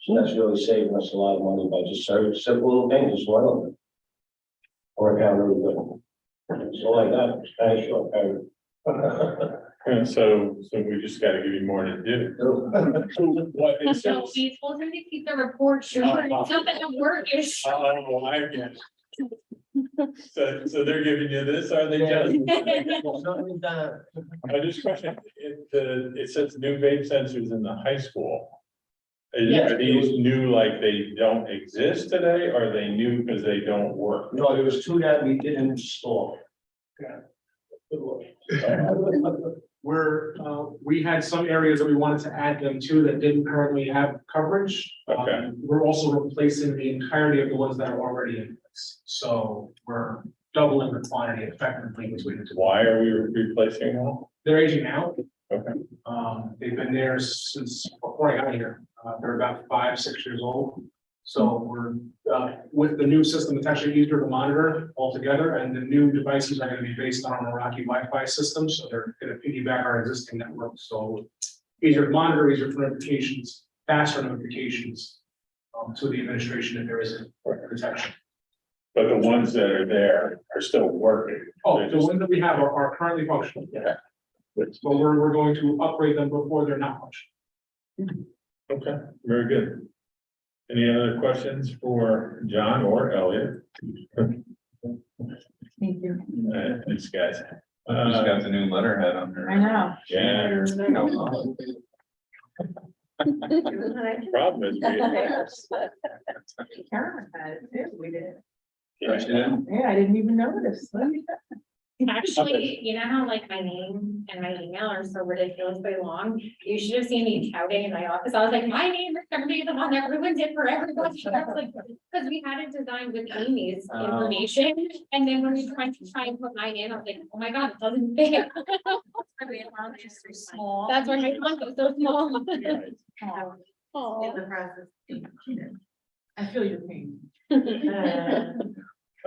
So that's really saving us a lot of money by just simple little things, just oil them. Work out really good. So like that, it's kind of short, period. And so we just gotta give you more to do. What it No, says. we told him to keep the report short, it's not that the work is short. Oh, I get it. So they're giving you this, are they just? I just question, it says new vape sensors in the high school. Yeah. Are these new, like they don't exist today, or are they new because they don't work? No, there was 2 that we didn't install. Where, we had some areas that we wanted to add them to that didn't currently have coverage. Okay. We're also replacing the entirety of the ones that are already in place, so we're doubling the quantity effectively between the two. Why are we replacing them all? They're aging out. Okay. They've been there since before I got here. They're about 5, 6 years old. So we're, with the new system, it's actually easier to monitor altogether, and the new devices are gonna be based on a Meraki Wi-Fi system, so they're gonna piggyback our existing network, so easier to monitor, easier for notifications, faster notifications to the administration if there is a protection. But the ones that are there are still working. Oh, the ones that we have are currently functional. Yeah. But we're going to upgrade them before they're not functional. Okay, very good. Any other questions for John or Elliot? Thank you. Thanks, guys. Just got the new letterhead on there. I know. Yeah, problem is, Karen had it too. We did. Yes, you did? Yeah, I didn't even notice. Actually, you know how like my name and my email are so ridiculously long? You should have seen me touting in my office. I was like, my name is gonna be the one that ruins it for everybody. I was like, because we had it designed with Amy's information. And then when we tried to try and put mine in, I was like, oh my God, it doesn't fit. Just so small. That's why my font is so small. In the process. I feel your pain.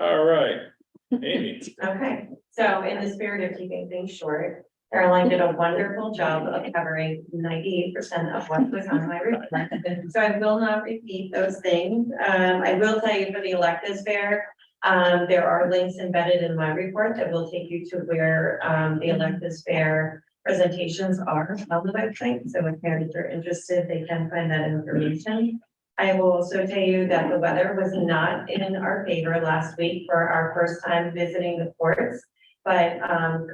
all right, Amy. Okay, so in the spirit of keeping things short, Caroline did a wonderful job of covering 98% of what was on my report. So I will not repeat those things. I will tell you for the electives fair, there are links embedded in my report that will take you to where the electives fair presentations are on the website. So if parents are interested, they can find that information. I will also tell you that the weather was not in our favor last week for our first time visiting the courts. But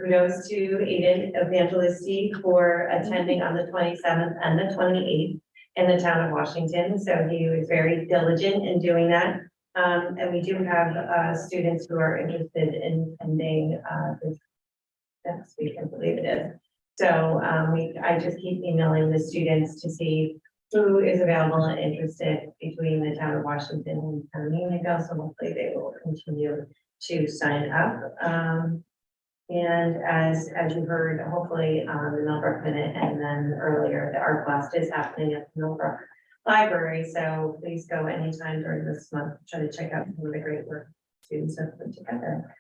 kudos to Aiden Evangelisti for attending on the 27th and the 28th in the town of Washington. So he was very diligent in doing that. And we do have students who are interested in attending this next week, I believe it is. So I just keep emailing the students to see who is available and interested between the town of Washington and town of Unionville. So hopefully they will continue to sign up. And as you heard, hopefully the Millbrook Minute and then earlier, the art blast is happening at the Millbrook Library. So please go anytime during this month, try to check out some of the great work students have put together.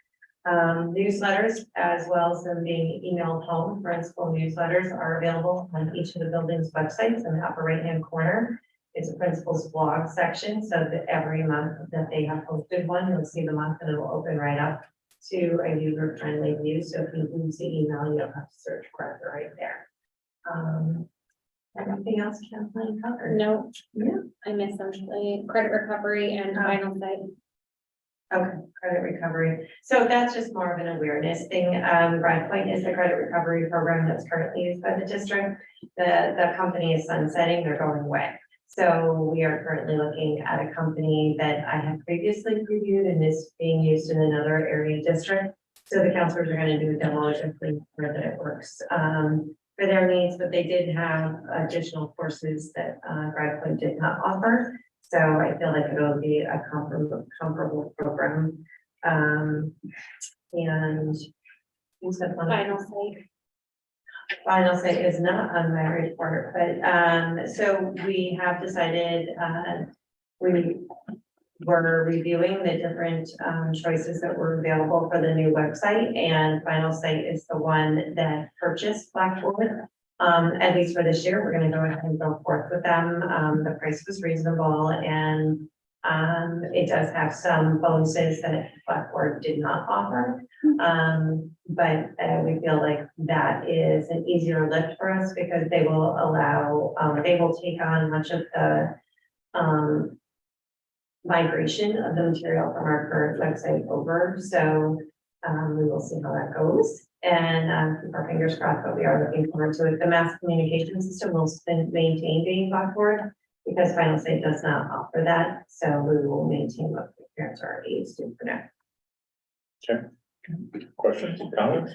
Newsletters, as well as them being emailed home, principal newsletters are available on each of the building's websites in the upper right-hand corner. It's a principal's blog section, so that every month that they have posted one, you'll see the month and it will open right up to a user-friendly view. So if you lose the email, you don't have to search for it right there. Anything else Kathleen covered? No, Yeah. I missed actually credit recovery and final side. Okay, credit recovery. So that's just more of an awareness thing. Broadpoint is the credit recovery program that's currently used by the district. The company is sunsetting, they're going away. So we are currently looking at a company that I have previously reviewed and is being used in another area district. So the counselors are going to do a demo to make sure that it works for their needs, but they did have additional courses that Broadpoint did not offer. So I feel like it'll be a comparable program. And who said one? Final side. Final say is not on my report, but so we have decided we were reviewing the different choices that were available for the new website, and Final Site is the one that purchased Blackboard. At least for this year, we're going to go ahead and go forth with them. The price was reasonable, and it does have some bonuses that Blackboard did not offer. But we feel like that is an easier lift for us because they will allow, they will take on much of the migration of the material from our current website over. So we will see how that goes. And keep our fingers crossed, but we are looking forward to it. The mass communication system will maintain being Blackboard because Final Site does not offer that. So we will maintain what the parents are already used to for now. Okay, Questions, comments?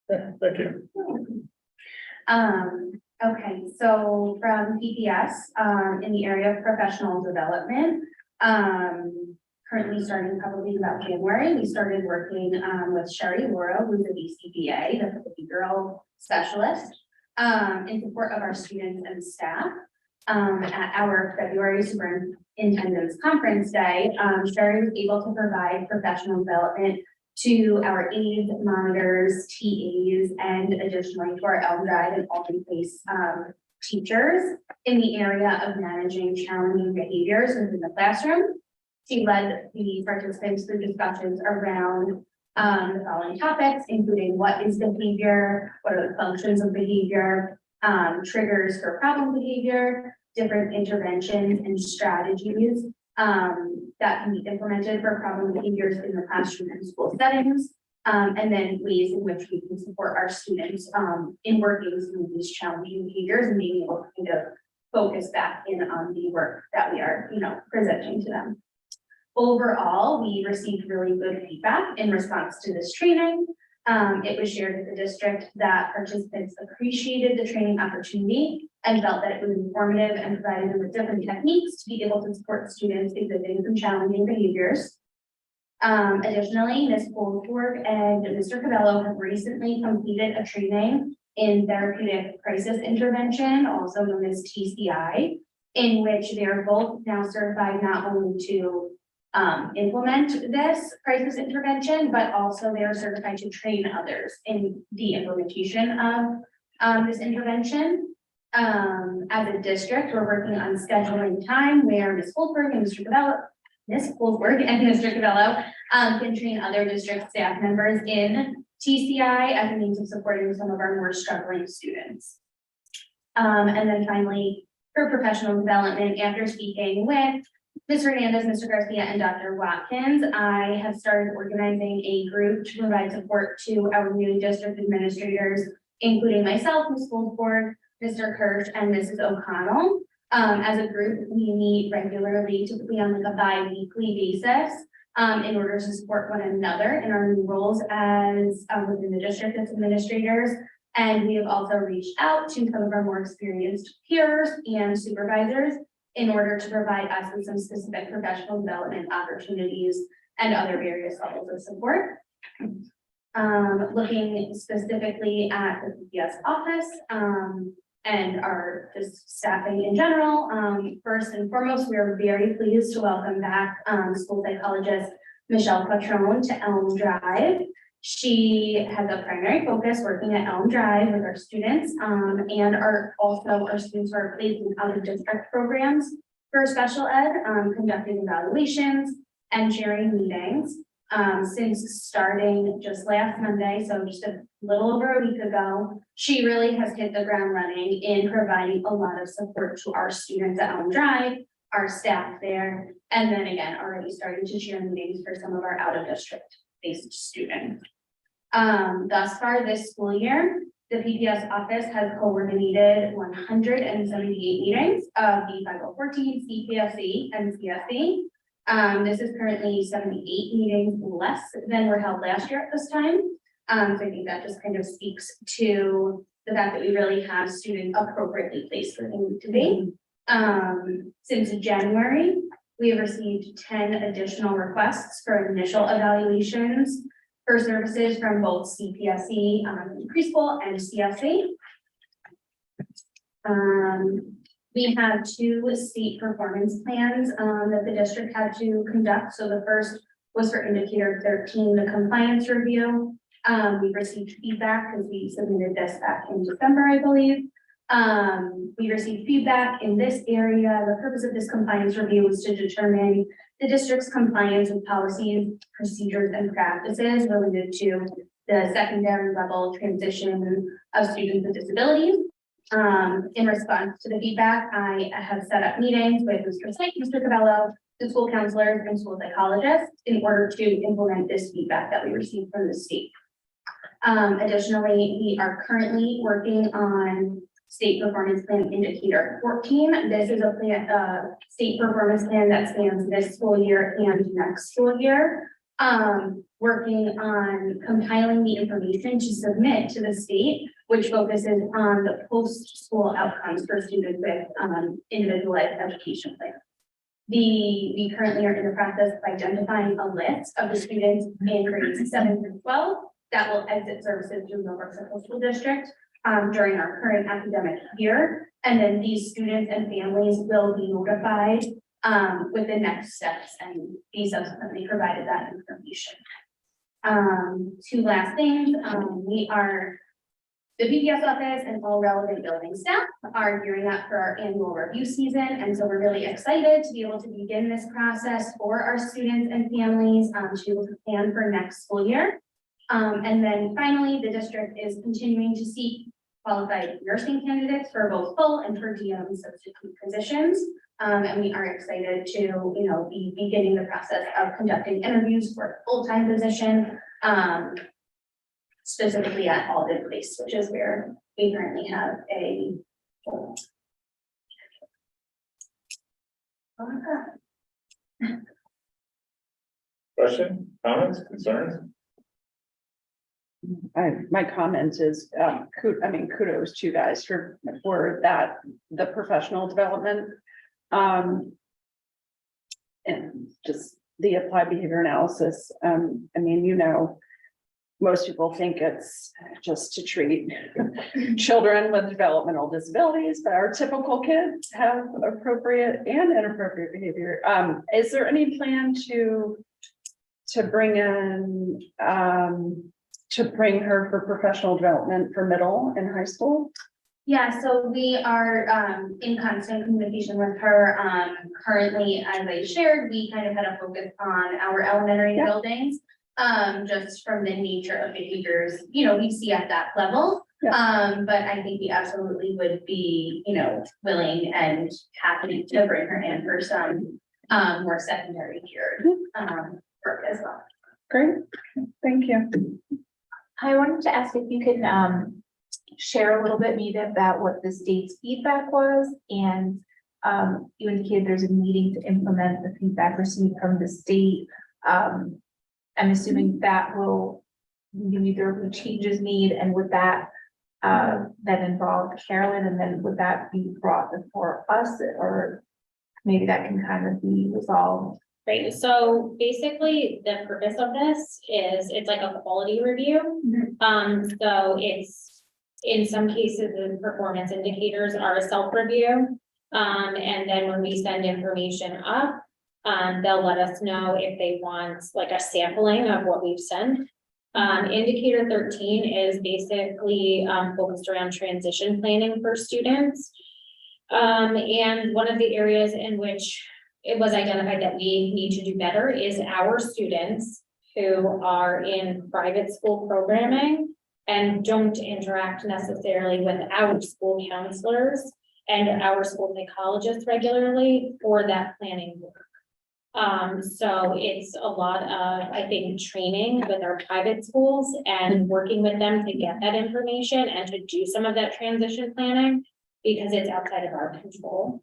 Yeah, thank you. Okay, so from PPS, in the area of professional development, currently starting probably about January, we started working, with Sherry Laura, who's a BCBA, the behavioral specialist, in support of our students and staff. At our February superintendent's conference day, Sherry was able to provide professional development to our aides, monitors, TAs, and additionally to our Elm Drive and Alton Place teachers in the area of managing challenging behaviors within the classroom. She led the participants through discussions around the following topics, including what is behavior, what are the functions of behavior, triggers for problem behavior, different interventions and strategies that can be implemented for problem behaviors in the classroom and school settings, and then ways in which we can support our students in working through these challenging behaviors and being able to kind of focus back in on the work that we are, presenting to them. Overall, we received really good feedback in response to this training. It was shared with the district that participants appreciated the training opportunity and felt that it was informative and provided them with different techniques to be able to support students exhibiting some challenging behaviors. Additionally, Ms. Goldberg and Mr. Cabello have recently completed a training in therapeutic crisis intervention, also known as TCI, in which they are both now certified not only to implement this crisis intervention, but also they are certified to train others in the implementation of this intervention. As a district, we're working on scheduling time where Ms. Goldberg and Mr. Cabello, can train other district staff members in TCI as a means of supporting some of our more struggling students. And then finally, for professional development, after speaking with Ms. Hernandez, Mr. Garcia, and Dr. Watkins, I have started organizing a group to provide support to our new district administrators, including myself, Ms. Goldberg, Mr. Kirsch, and Mrs. O'Connell. As a group, we meet regularly, typically on like a bi-weekly basis, in order to support one another in our new roles as within the district as administrators. And we have also reached out to some of our more experienced peers and supervisors in order to provide us with some specific professional development opportunities and other various levels of support. Looking specifically at the PPS office and our just staffing in general, first and foremost, we are very pleased to welcome back school psychologist Michelle Patron to Elm Drive. She has a primary focus working at Elm Drive with our students and our students are placed in out of district programs for special ed, conducting evaluations and sharing meetings. Since starting just last Monday, so just a little over a week ago, she really has hit the ground running in providing a lot of support to our students at Elm Drive, our staff there, and then again, already starting to share meetings for some of our out of district based students. Thus far this school year, the PPS office has coordinated 178 meetings of the 5014, CPSE, and CSE. This is currently 78 meetings less than were held last year at this time. So I think that just kind of speaks to the fact that we really have students appropriately placed where they need to be. Since January, we have received 10 additional requests for initial evaluations for services from both CPSE preschool and CSE. We have 2 state performance plans that the district had to conduct. So the first was for indicator 13, the compliance review. We received feedback because we submitted this back in December, I believe. We received feedback in this area. The purpose of this compliance review was to determine the district's compliance with policies, procedures, and practices related to the secondary level transition of students with disabilities. In response to the feedback, I have set up meetings with Mr. Slate, Mr. Cabello, the school counselors, and school psychologists in order to implement this feedback that we received from the state. Additionally, we are currently working on state performance plan indicator 14. This is a state performance plan that spans this school year and next school year. working on compiling the information to submit to the state, which focuses on the post-school outcomes for students with, individualized education plans. We currently are in the process of identifying a list of the students in grades 7 through 12 that will exit services through Millbrook Central School District during our current academic year. And then these students and families will be notified with the next steps and be subsequently provided that information. Two last things, the BPS office and all relevant building staff are gearing up for our annual review season. And so we're really excited to be able to begin this process for our students and families to be able to plan for next school year. And then finally, the district is continuing to seek qualified nursing candidates for both full and per diem substitute positions. And we are excited to, be beginning the process of conducting interviews for a full-time position, specifically at Alden Place, which is where we currently have a. Question, comments, concerns? My comment is, kudos to you guys for that, the professional development. And just the applied behavior analysis. Most people think it's just to treat children with developmental disabilities, but our typical kids have appropriate and inappropriate behavior. Is there any plan to bring in, to bring her for professional development for middle and high school? Yeah, so we are in constant communication with her. Currently, as I shared, we kind of had a focus on our elementary buildings. Just from the nature of behaviors, we see at that level. Yeah. But I think we absolutely would be, willing and happy to bring her in for some more secondary tiered work as well. Great, thank you. I wanted to ask if you can share a little bit maybe about what the state's feedback was, and you indicated there's a meeting to implement the feedback received from the state. I'm assuming that maybe there will be changes made, and would that involve Carolyn, and then would that be brought before us, or maybe that can kind of be resolved? Right, so basically the purpose of this is it's like a quality review. So it's, in some cases, the performance indicators are a self-review. And then when we send information up, they'll let us know if they want like a sampling of what we've sent. Indicator 13 is basically focused around transition planning for students. And one of the areas in which it was identified that we need to do better is our students who are in private school programming and don't interact necessarily with our school counselors and our school psychologists regularly for that planning work. So it's a lot of, I think, training with our private schools and working with them to get that information and to do some of that transition planning, because it's outside of our control.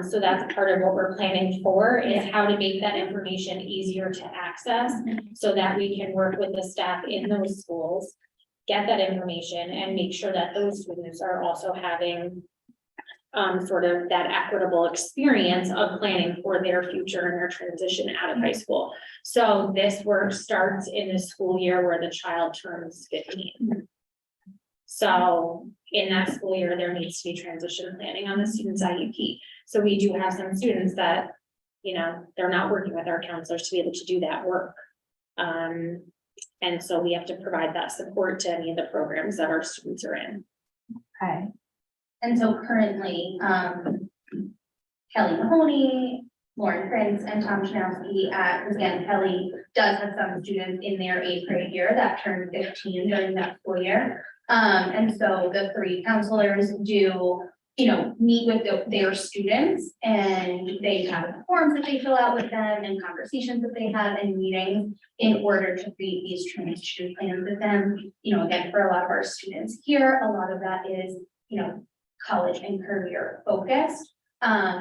So that's part of what we're planning for, is how to make that information easier to access so that we can work with the staff in those schools, get that information and make sure that those students are also having sort of that equitable experience of planning for their future and their transition out of high school. So this work starts in the school year where the child turns 15. So in that school year, there needs to be transition planning on the student's IEP. So we do have some students that, they're not working with our counselors to be able to do that work. And so we have to provide that support to any of the programs that our students are in. Okay. And so currently, Kelly Mahoney, Lauren Prince, and Tom Chanowski again, Kelly does have some students in their 8th grade year that turned 15 during that school year. And so the 3 counselors do, meet with their students, and they have forms that they fill out with them and conversations that they have in meetings in order to create these transition plans with them. Again, for a lot of our students here, a lot of that is, college and career focused.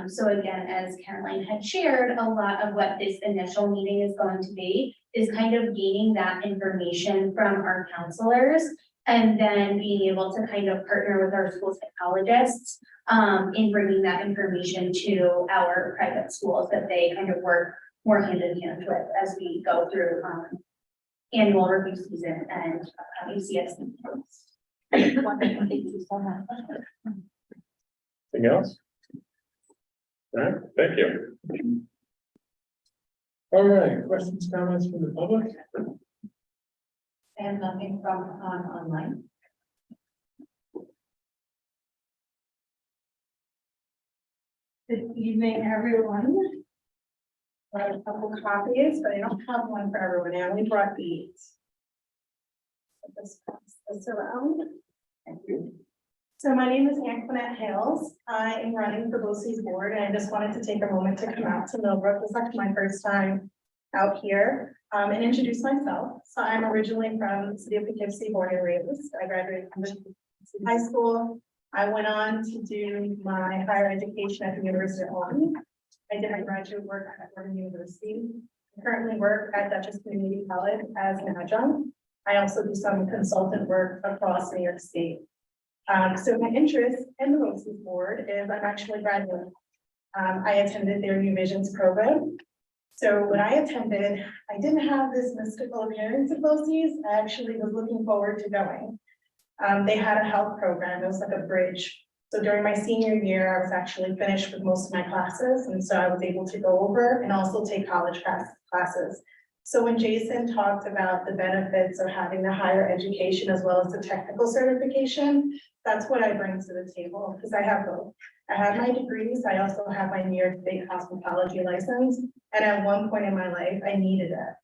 So again, as Caroline had shared, a lot of what this initial meeting is going to be is kind of gaining that information from our counselors and then being able to kind of partner with our school psychologists in bringing that information to our private schools that they kind of work more hand in hand with as we go through annual review season and UCSD. Wonderful, thank you so much. Anything else? All right, thank you. All right, questions, comments from the public? And nothing from online. Good evening, everyone. I have a couple copies, but I don't have one for everyone. I only brought these. Let's pass this around. Thank you. So my name is Antoinette Hales. I am running for BOCES board, and I just wanted to take a moment to come out to Millbrook. This is actually my first time out here and introduce myself. So I'm originally from the city of Poughkeepsie, born and raised. I graduated from high school. I went on to do my higher education at the University of Hawaii. I did my graduate work at Fordham University. I currently work at Dutchess Community College as an adjunct. I also do some consultant work across New York State. So my interest in the BOCES board is I'm actually graduate. I attended their New Visions program. So when I attended, I didn't have this mystical appearance of BOCES. I actually was looking forward to going. They had a health program. It was like a bridge. So during my senior year, I was actually finished with most of my classes. And so I was able to go over and also take college classes. So when Jason talked about the benefits of having the higher education as well as the technical certification, that's what I bring to the table because I have both. I have my degrees. I also have my New York State hospitality license. And at one point in my life, I needed it.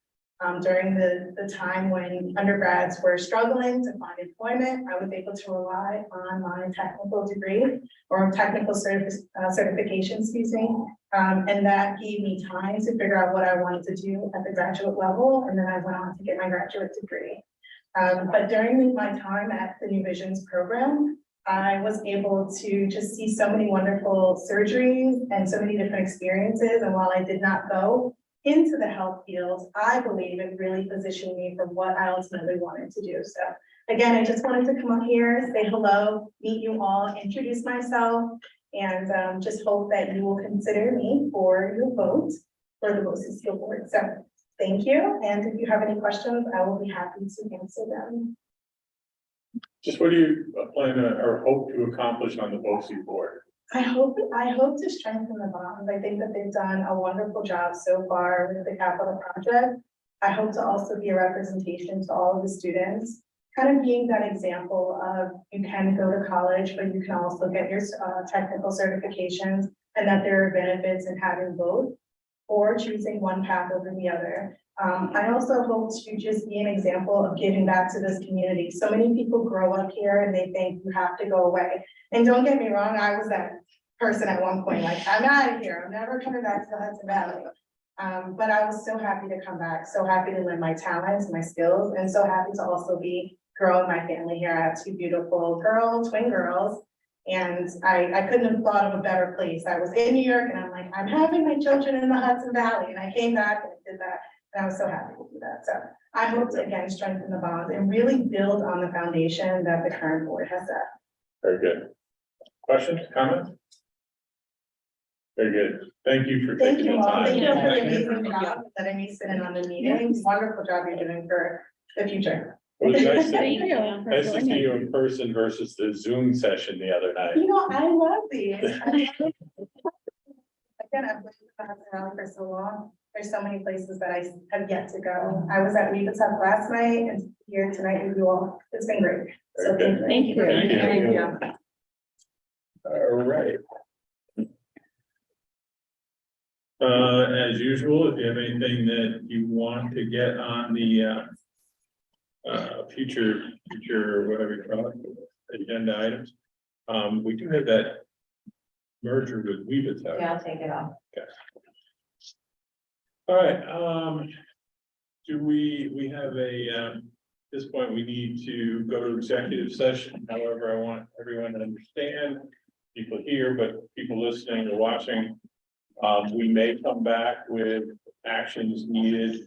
During the time when undergrads were struggling to find employment, I was able to rely on my technical degree or technical certification, excuse me. And that gave me time to figure out what I wanted to do at the graduate level. And then I went on to get my graduate degree. But during my time at the New Visions program, I was able to just see so many wonderful surgeries and so many different experiences. And while I did not go into the health field, I believe it really positioned me for what I ultimately wanted to do. So again, I just wanted to come up here, say hello, meet you all, introduce myself, and just hope that you will consider me for your vote for the BOCES School Board. So thank you. And if you have any questions, I will be happy to answer them. Just what do you plan or hope to accomplish on the BOCES board? I hope to strengthen the bonds. I think that they've done a wonderful job so far with the capital project. I hope to also be a representation to all of the students, kind of being that example of you can go to college, but you can also get your technical certifications and that there are benefits in having both or choosing one path over the other. I also hope to just be an example of giving back to this community. So many people grow up here and they think you have to go away. And don't get me wrong, I was that person at one point, like, I'm out of here, I'm never coming back to the Hudson Valley. But I was so happy to come back, so happy to lend my talents, my skills, and so happy to also be growing my family here. I have two beautiful twin girls, and I couldn't have thought of a better place. I was in New York and I'm like, I'm having my children in the Hudson Valley, and I came back and did that. And I was so happy to do that. So I hope to again strengthen the bonds and really build on the foundation that the current board has set. Very good. Questions, comments? Very good. Thank you for Thank taking you the all. Thank time. you for the amazing job that I may sit in on the meetings. Wonderful job you're doing for the future. It was nice to, Thank you. nice to see you in person versus the Zoom session the other night. You know, I love these. Again, I've lived in the Hudson Valley for so long. There's so many places that I have yet to go. I was at Weebatuck last night and here tonight with you all. It's been great. So thank you. Thank you. All right. As usual, if you have anything that you want to get on the future, whatever you call it, agenda items. We do have that merger with Weebatuck. Yeah, I'll take it off. Okay. All right, do we have at this point, we need to go to executive session. However, I want everyone to understand, people here, but people listening or watching, we may come back with actions needed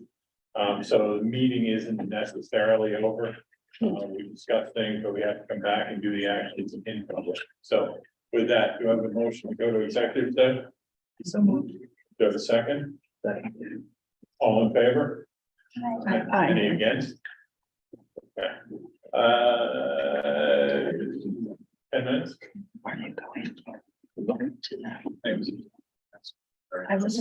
So the meeting isn't necessarily over. We discussed things, but we have to come back and do the actions in public. So with that, do you have a motion to go to executive session? Do you have a second? All in favor? Any against? Okay. 10 minutes? Where are you going? Thanks. I was